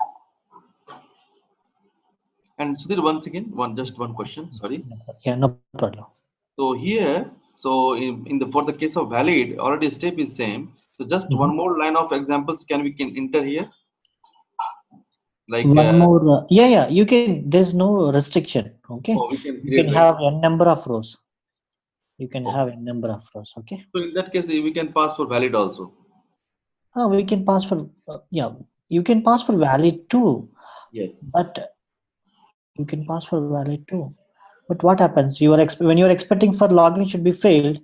And Sudhir, once again, just one question. Sorry. Yeah, no problem. So here, so in the for the case of valid, already step is same. So just Mhm. one more line of examples can enter here? Like One more. Yeah. You can. There's no restriction. Okay. oh, we can You can create, right? have n number of rows. You can have Okay. n number of rows. Okay. So in that case, we can pass for valid also. We can pass for. Yeah. You can pass for valid too, Yes. but you can pass for valid too. But what happens? When you're expecting for login should be failed.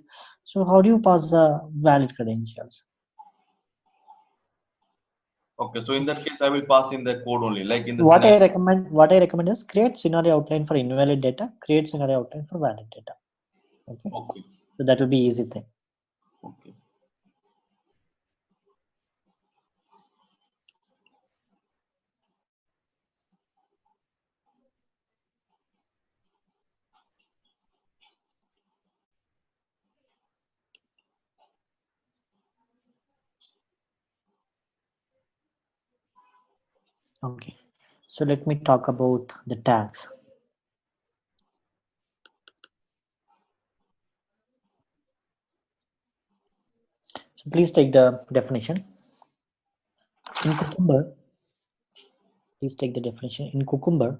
So how do you pass the valid credentials? Okay. So in that case, I will pass in the code only, like in the What scenario. I recommend is create scenario outline for invalid data, create scenario outline for valid data. Okay. Okay. So that will be easy thing. Okay. Okay. So let me talk about the tags. So please take the definition. In Cucumber, please take the definition. In Cucumber,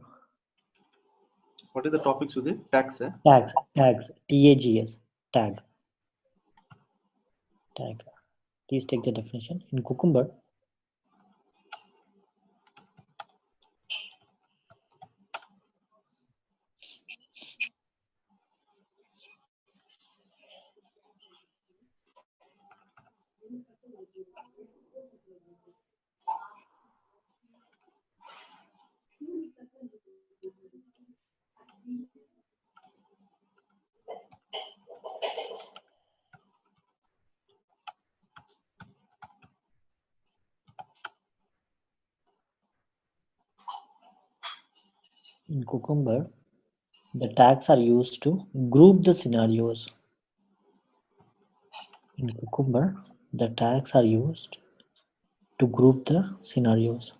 What is the topic, Sudhir? Tax, eh? tags, T-A-G-S, tag. Please take the definition. In Cucumber, the tags are used to group the scenarios. In Cucumber, the tags are used to group the scenarios.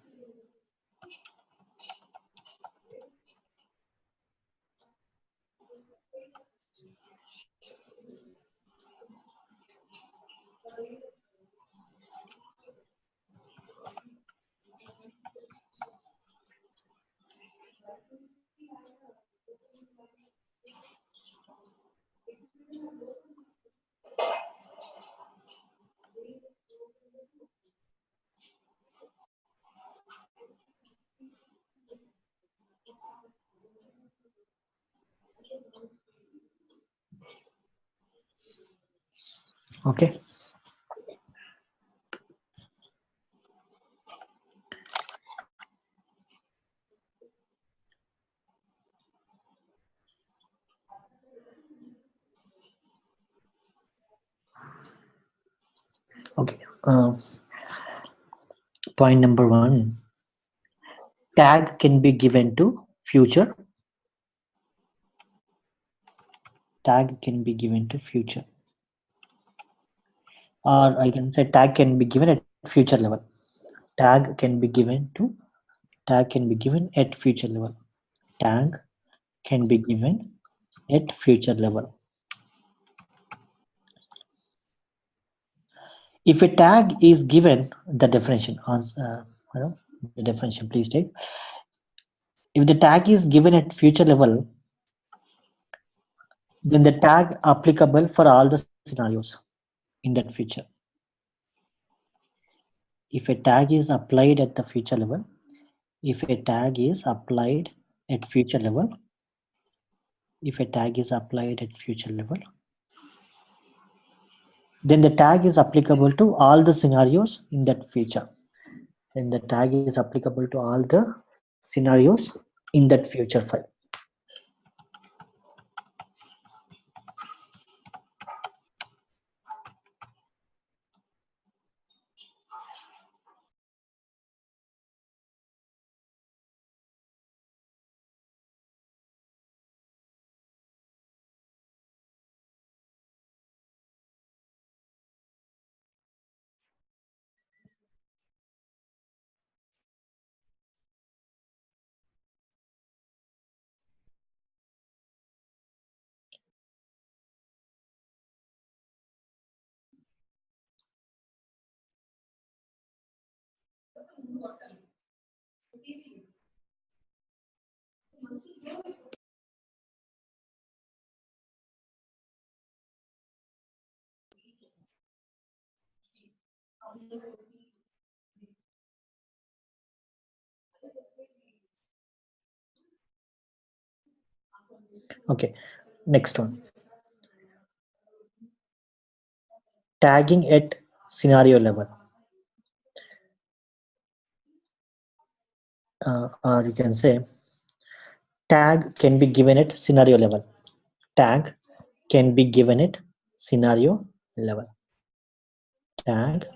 Okay. Okay. Point number 1. Tag can be given to future. Tag can be given to future. Or I can say tag can be given at future level. Tag can be given at future level. Tag can be given at future level. If a tag is given, the definition, the definition, please take. If the tag is given at future level, then the tag applicable for all the scenarios in that future. If a tag is applied at the future level, if a tag is applied at future level, if a tag is applied at future level, then the tag is applicable to all the scenarios in that future. Then the tag is applicable to all the scenarios in that future file. Okay, next one. Tagging at scenario level. Or you can say tag can be given at scenario level. Tag can be given at scenario level. Tag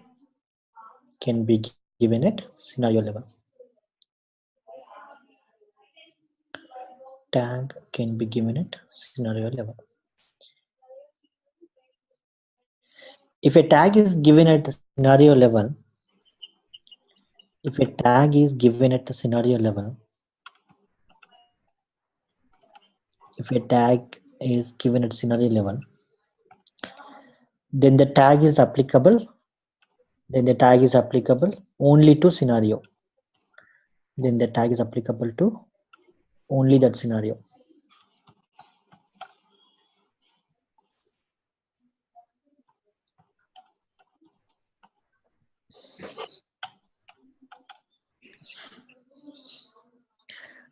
can be given at scenario level. Tag can be given at scenario level. If a tag is given at the scenario level, if a tag is given at the scenario level, if a tag is given at scenario level, then the tag is applicable. Then the tag is applicable only to scenario. Then the tag is applicable to only that scenario.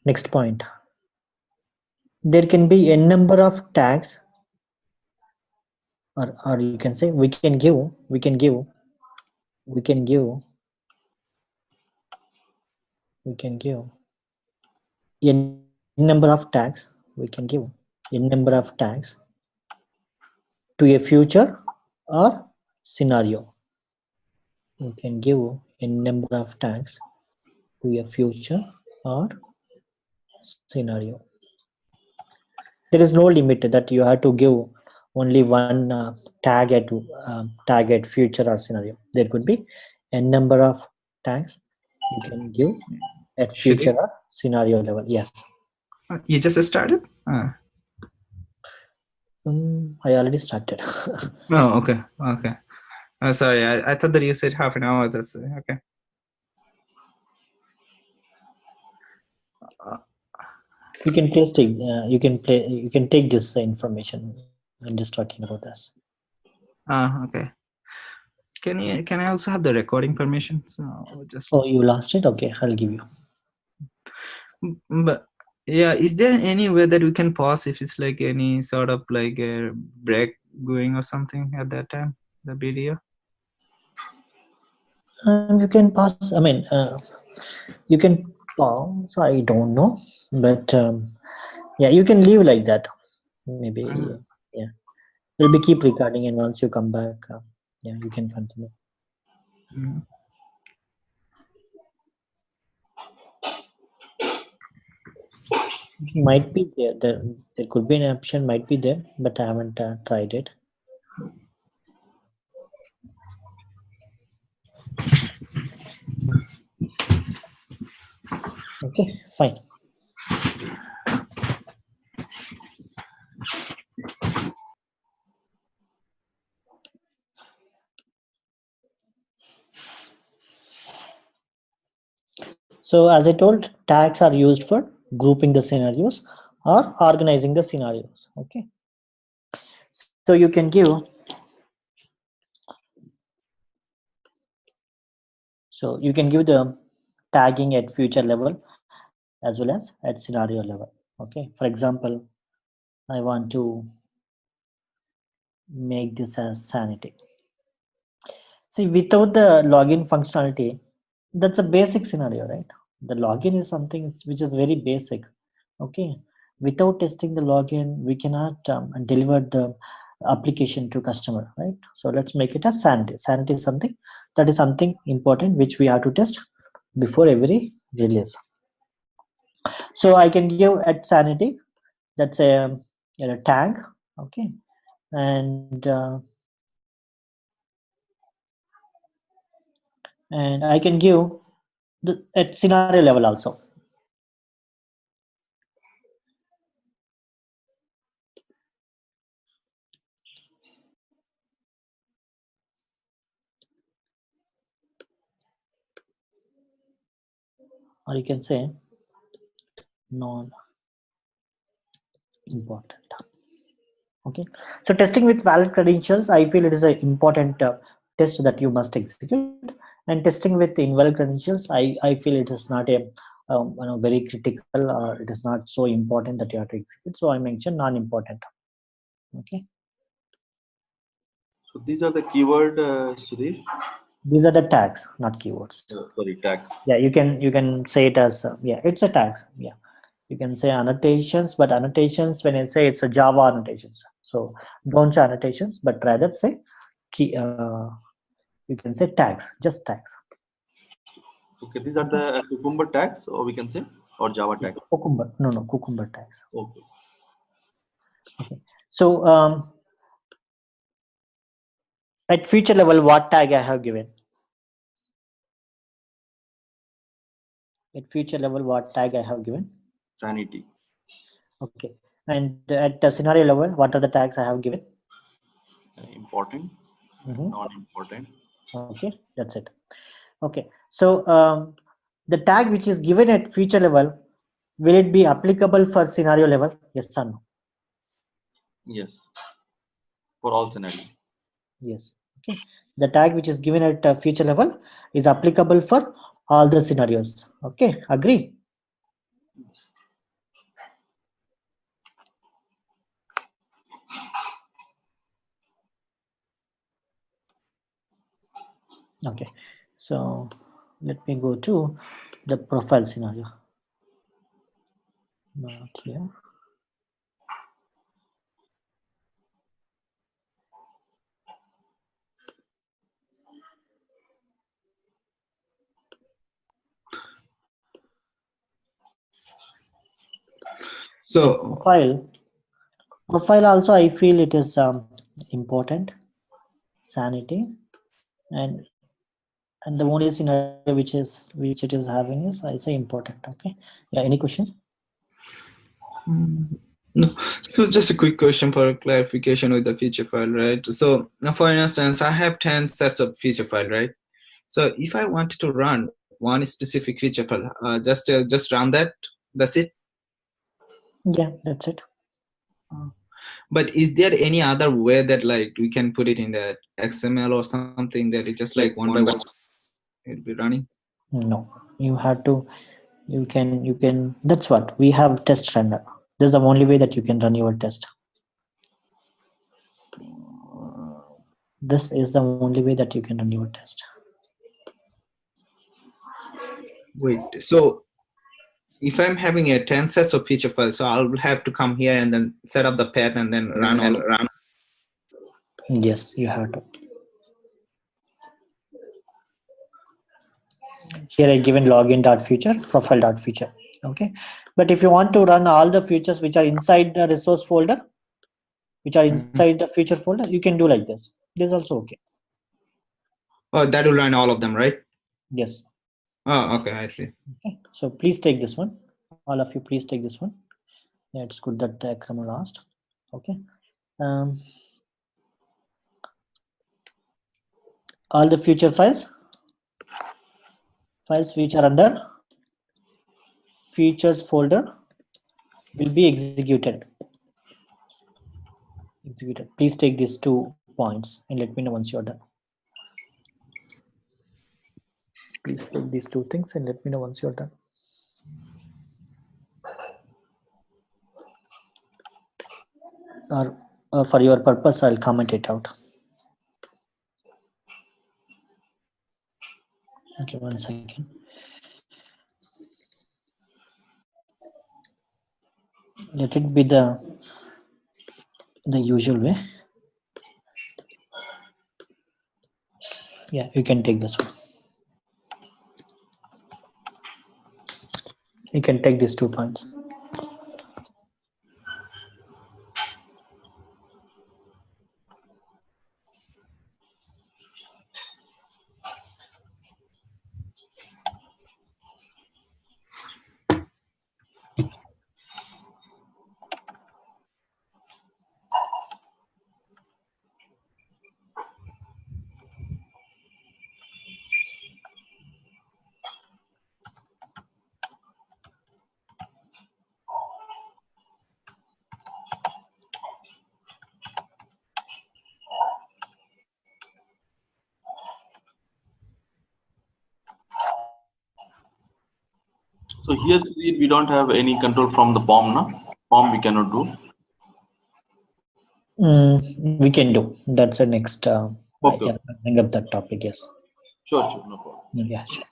Next point. There can be a number of tags, or you can say we can give a number of tags. We can give a number of tags to a future or scenario. We can give a number of tags to a future or scenario. There is no limit that you have to give only one tag at future or scenario. There could be a number of tags you can give at future or scenario level. Yes. You just started? I already started. Oh, okay. Okay. Sorry, I thought that you said half an hour. That's okay. You can test it. You can take this information. I'm just talking about this. Okay. Can I also have the recording permission? So just. Oh, you lost it? Okay, I'll give you. But yeah, is there any way that we can pause if it's like any sort of like a break going or something at that time, the video? You can pause. I mean, you can pause. I don't know, but yeah, you can leave like that. Maybe yeah. We'll be keep recording, and once you come back, yeah, you can continue. Mhm. Might be there. There could be an option, might be there, but I haven't tried it. Okay, fine. So as I told, tags are used for grouping the scenarios or organizing the scenarios. Okay. So you can give, the tagging at future level as well as at scenario level. Okay. For example, I want to make this as sanity. See, without the login functionality, that's a basic scenario, right? The login is something which is very basic. Okay. Without testing the login, we cannot deliver the application to customer, right? So let's make it as sanity. Sanity is something important which we have to test before every release. So I can give at sanity, that's a tag. Okay. And I can give at scenario level also. Or you can say non-important. Okay, so testing with valid credentials, I feel it is an important test that you must execute. And testing with invalid credentials, I feel it is not a very critical, or it is not so important that you have to execute. So I mentioned non-important. Okay, So these are the keyword, Sudhir. these are the tags, not keywords. Sorry, tags. Yeah, you can say it as it's a tags. Yeah, you can say annotations, but annotations, when I say, it's a Java annotations, so don't say annotations, but rather say key. You can say tags, just tags. Okay, these are the Cucumber tags, or we can say, or Java tags. Cucumber, no, Cucumber tags. Okay. Okay, so at feature level, what tag I have given? At feature level, what tag I have given? Sanity. Okay, and at the scenario level, what are the tags I have given? Important, Mhm. non-important. Okay, that's it. Okay, so the tag which is given at feature level, will it be applicable for scenario level? Yes or no? Yes. For all scenarios. Yes. Okay, the tag which is given at feature level is applicable for all the scenarios. Okay, agree? Yes. Okay, so let me go to the profile scenario. Not here. So Profile also, I feel it is important. Sanity, and the only scenario which it is having is, I say, important. Okay, yeah, any questions? no. So just a quick question for clarification with the feature file, right? So now, for instance, I have 10 sets of feature file, right? So if I wanted to run one specific feature file, just run that. That's it. Yeah, that's it. But is there any other way that like we can put it in the XML or something that it just like one by one it'll be running? No, you have to. You can. That's what we have test runner. This is the only way that you can run your test. This is the only way that you can run your test. Wait, so if I'm having a 10 sets of feature files, so I'll have to come here and then set up the path and then run all. Yes, you have to. Here I given login.feature, profile.feature. Okay, but if you want to run all the features which are inside the resource folder, which are inside the feature folder, you can do like this. This is also okay. Oh, that will run all of them, right? Yes. Oh, okay, I see. Okay, so please take this one. All of you, please take this one. Yeah, it's good that Akram asked. Okay. All the future files which are under features folder will be executed. Please take these 2 points and let me know once you're done. Please take these 2 things and let me know once you're done. Or for your purpose, I'll comment it out. Okay, 1 second. Let it be the usual way. Yeah, you can take this one. You can take these 2 points. So here we don't have any control from the POM, no? POM we cannot do. We can do. That's the next. Okay. Yeah, bring up that topic. Yes. Sure, no problem. Yeah, sure.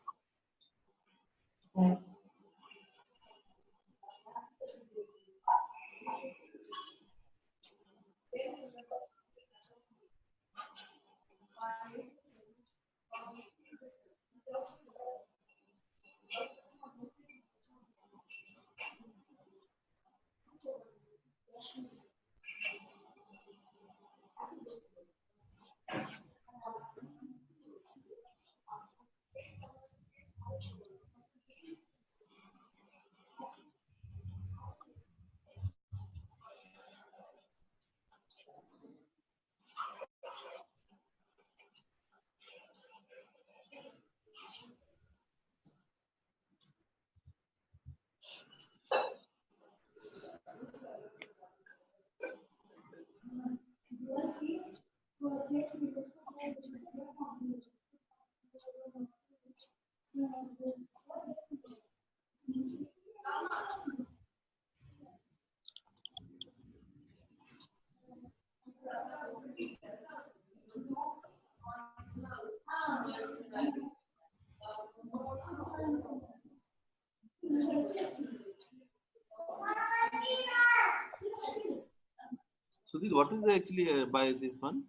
So this, what is actually by this one?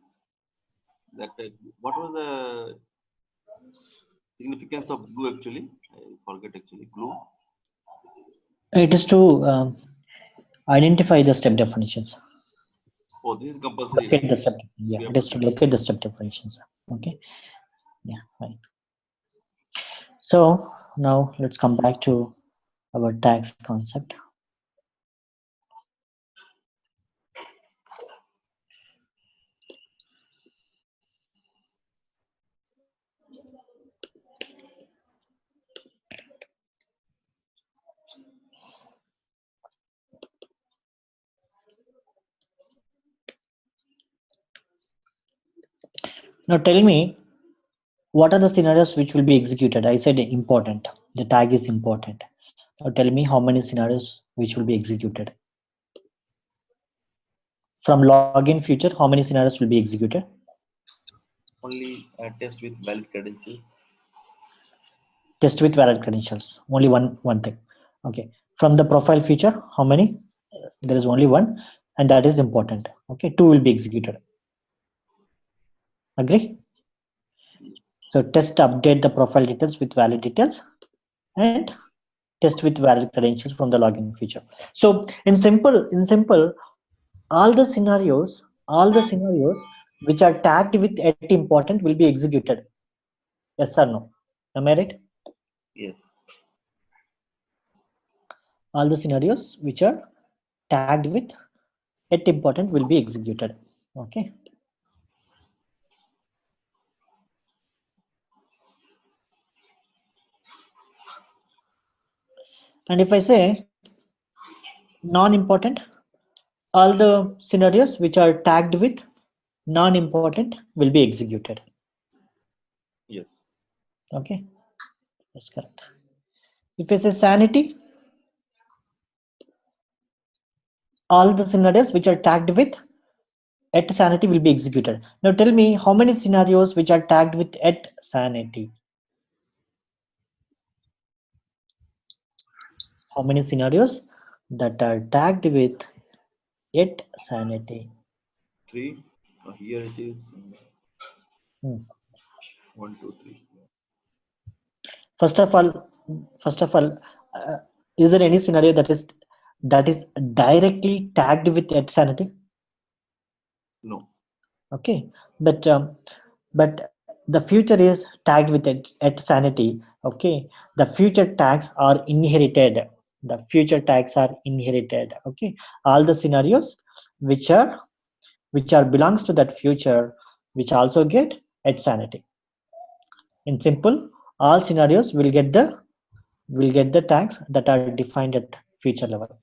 That what was the significance of glue actually? I forget actually glue. It is to identify the step definitions. Oh, this is compulsory. Locate the step. Yeah, it is to locate the step definitions. Okay. Yeah, right. So now let's come back to our tags concept. Now tell me, what are the scenarios which will be executed? I said important. The tag is important. Now tell me how many scenarios which will be executed. From login feature, how many scenarios will be executed? Only test with valid credentials. Test with valid credentials. Only one thing. Okay. From the profile feature, how many? There is only one, and that is important. Okay. 2 will be executed. Agree? So test update the profile details with valid details and test with valid credentials from the login feature. So in simple, all the scenarios which are tagged with at important will be executed. Yes or no? Am I right? Yes. All the scenarios which are tagged with at important will be executed. Okay. And if I say non-important, all the scenarios which are tagged with non-important will be executed. Yes. Okay, that's correct. If I say sanity, all the scenarios which are tagged with at sanity will be executed. Now tell me how many scenarios which are tagged with at sanity. How many scenarios that are tagged with at sanity? 3. Here it is. Hmm. 1, 2, 3. First of all, is there any scenario that is directly tagged with at sanity? No. Okay, but the future is tagged with at sanity. Okay, the future tags are inherited. The future tags are inherited. Okay, all the scenarios which are belongs to that future, which also get at sanity. In simple, all scenarios will get the tags that are defined at future level.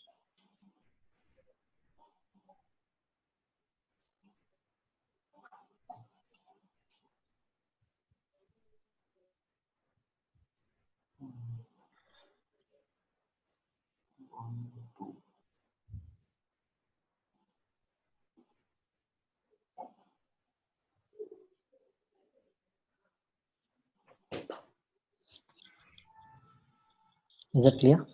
Is that clear?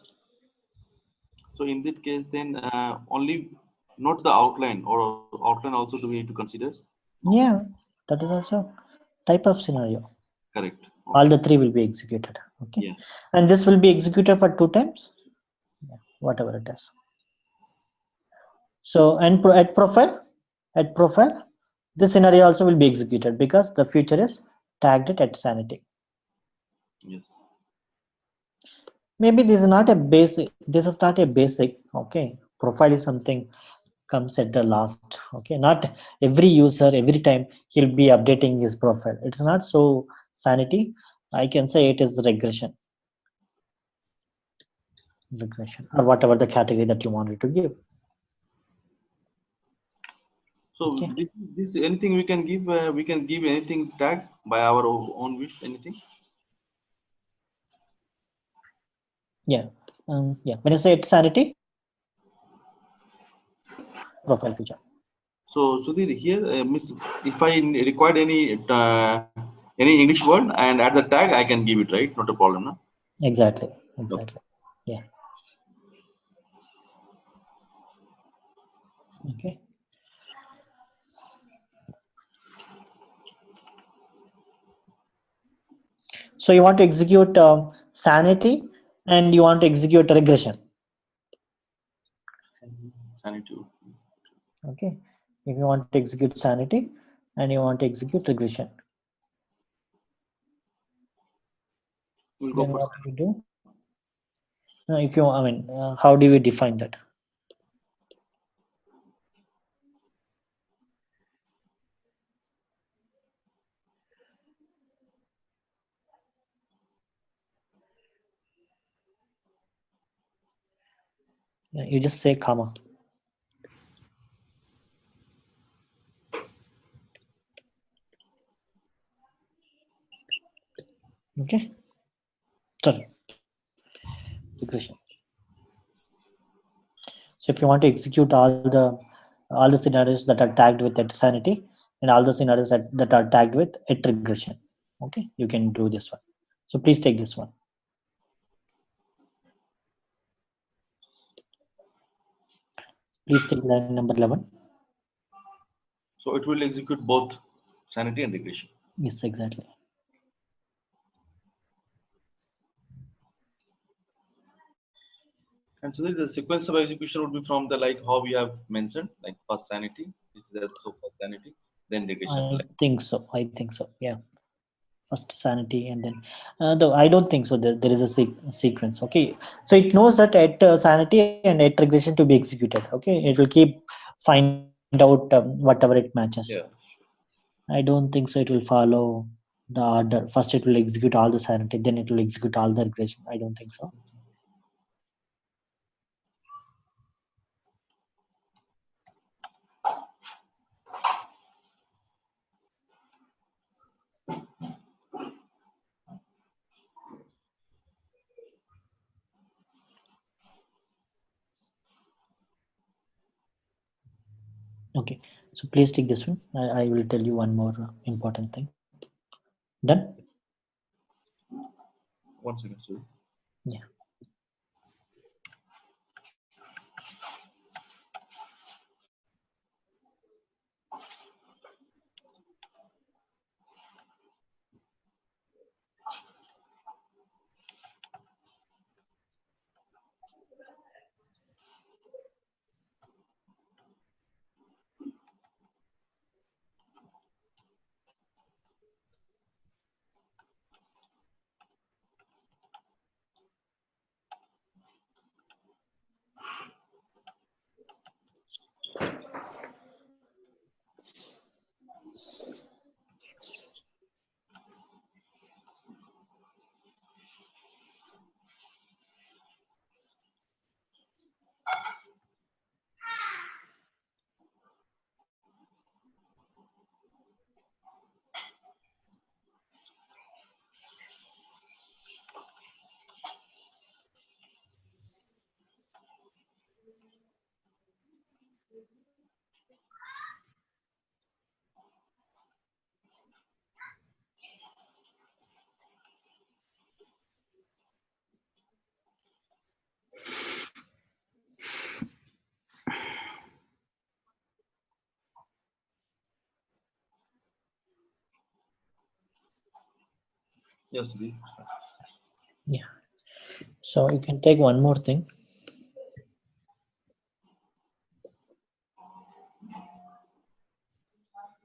So in that case, then only not the outline, or outline also do we need to consider? Yeah, that is also type of scenario. Correct. All Okay. the three will be executed. Okay, Yeah. and this will be executed for 2 times. Yeah, whatever it is. So and at profile, this scenario also will be executed because the future is tagged at sanity. Yes. Maybe this is not a basic. This is not a basic. Okay, profile is something comes at the last. Okay, not every user every time he'll be updating his profile. It's not so sanity. I can say it is regression or whatever the category that you wanted to give. So Okay. this anything we can give. We can give anything tag by our own wish. Anything. Yeah. Yeah. When I say it's sanity, profile feature. So Sudhir, here, miss, if I required any English word and add the tag, I can give it, right? Not a problem, no? Exactly. Okay. Yeah. Okay. So you want to execute sanity and you want to execute regression. Sanity. Okay. If you want to execute sanity and you want to execute regression, We'll go then for what do we do? If you, I mean, how do we define that? You just say comma. Okay. Sorry. Regression. So if you want to execute all the scenarios that are tagged with at sanity and all the scenarios that are tagged with at regression, okay, you can do this one. So please take this one. Please take line number 11. So it will execute both sanity and regression. Yes, exactly. And so the sequence of execution would be from the like how we have mentioned, like first sanity, is there so first sanity, then regression. I think so. I think so. Yeah. First sanity, and then though I don't think so. There is a sequence. Okay. So it knows that at sanity and at regression to be executed. Okay. It will keep find out whatever it matches. Yeah. I don't think so. It will follow the order. First, it will execute all the sanity, then it will execute all the regression. I don't think so. Okay, so please take this one. I will tell you one more important thing. Done? One second, sorry. Yeah. Yes, Sudhir. Yeah. So you can take one more thing.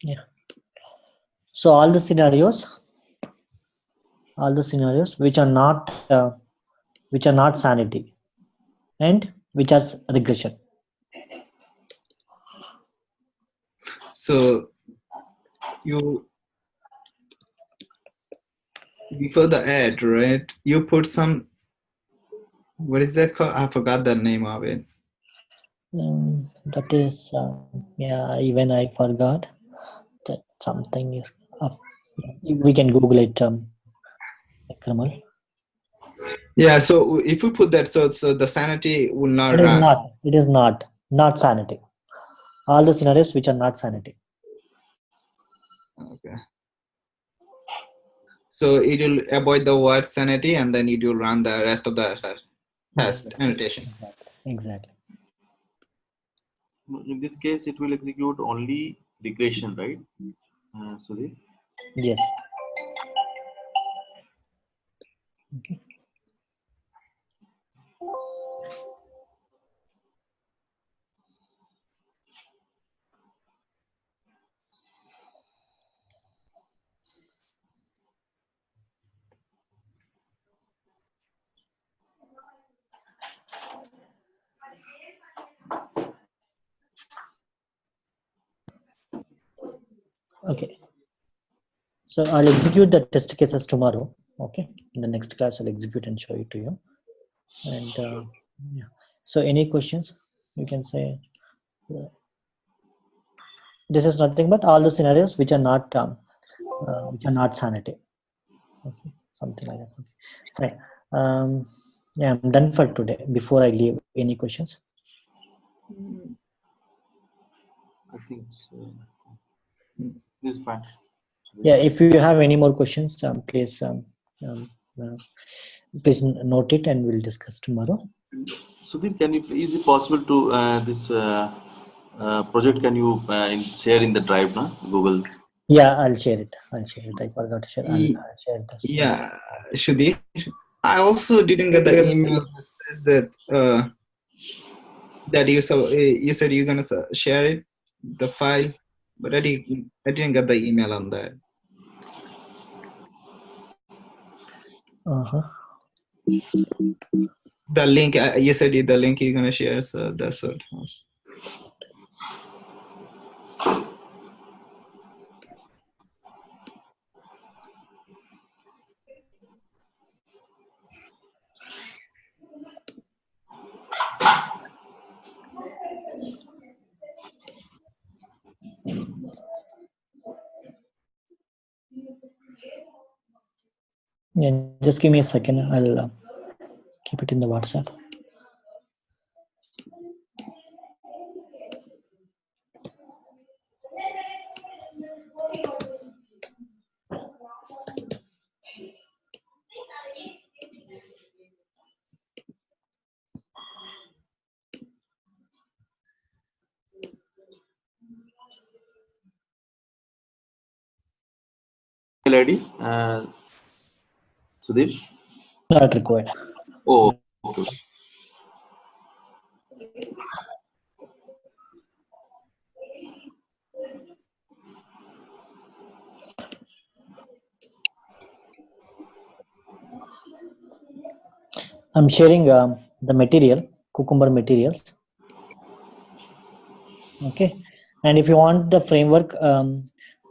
Yeah. So all the scenarios which are not sanity and which are regression. So you before the ad, right? You put some. What is that called? I forgot the name of it. That is yeah. Even I forgot that something is up. We can Google it. Kamal. Yeah. So if you put that, so the sanity will not It is run. not. It is not sanity. All the scenarios which are not sanity. Okay. So it will avoid the word sanity, and then it will run the rest of the test annotation. Exactly. In this case, it will execute only regression, right? Sudhir? Yes. Okay. Okay. So I'll execute the test cases tomorrow. Okay. In the next class, I'll execute and show it to you. And yeah. So any questions? You can say. This is nothing but all the scenarios which are not sanity. Okay, something like that. Okay, fine. Yeah, I'm done for today. Before I leave, any questions? I think so. This is fine. Yeah, if you have any more questions, please please note it, and we'll discuss tomorrow. Sudhir, is it possible to this project? Can you share in the drive now, Google? Yeah, I'll share it. I forgot to share. I'll share this. Yeah, Shudhir. I also didn't get the email that says that that you said you're gonna share it, the file, but I didn't get the email on that. The link you said the link you're gonna share, so that's what. Yeah, just give me a second. I'll keep it in the WhatsApp. Email ID, Sudeep? Not required. Oh, okay. I'm sharing the material, Cucumber materials. Okay, and if you want the framework,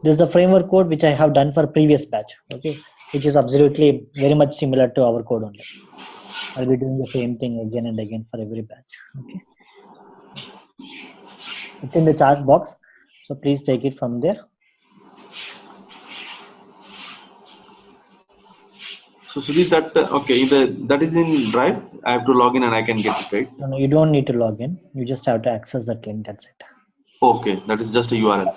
this is the framework code which I have done for previous batch. Okay, which is absolutely very much similar to our code only. I'll be doing the same thing again and again for every batch. Okay, it's in the chat box, so please take it from there. So Sudeep, that okay, that is in Drive. I have to log in and I can get it, right? No, you don't need to log in. You just have to access that link. That's it. Okay, that is just a URL.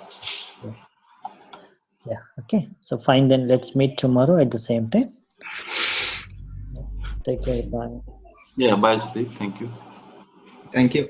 Yeah. Okay. So fine. Then let's meet tomorrow at the same time. Take care. Bye. Yeah, bye Sudeep. Thank you. Thank you.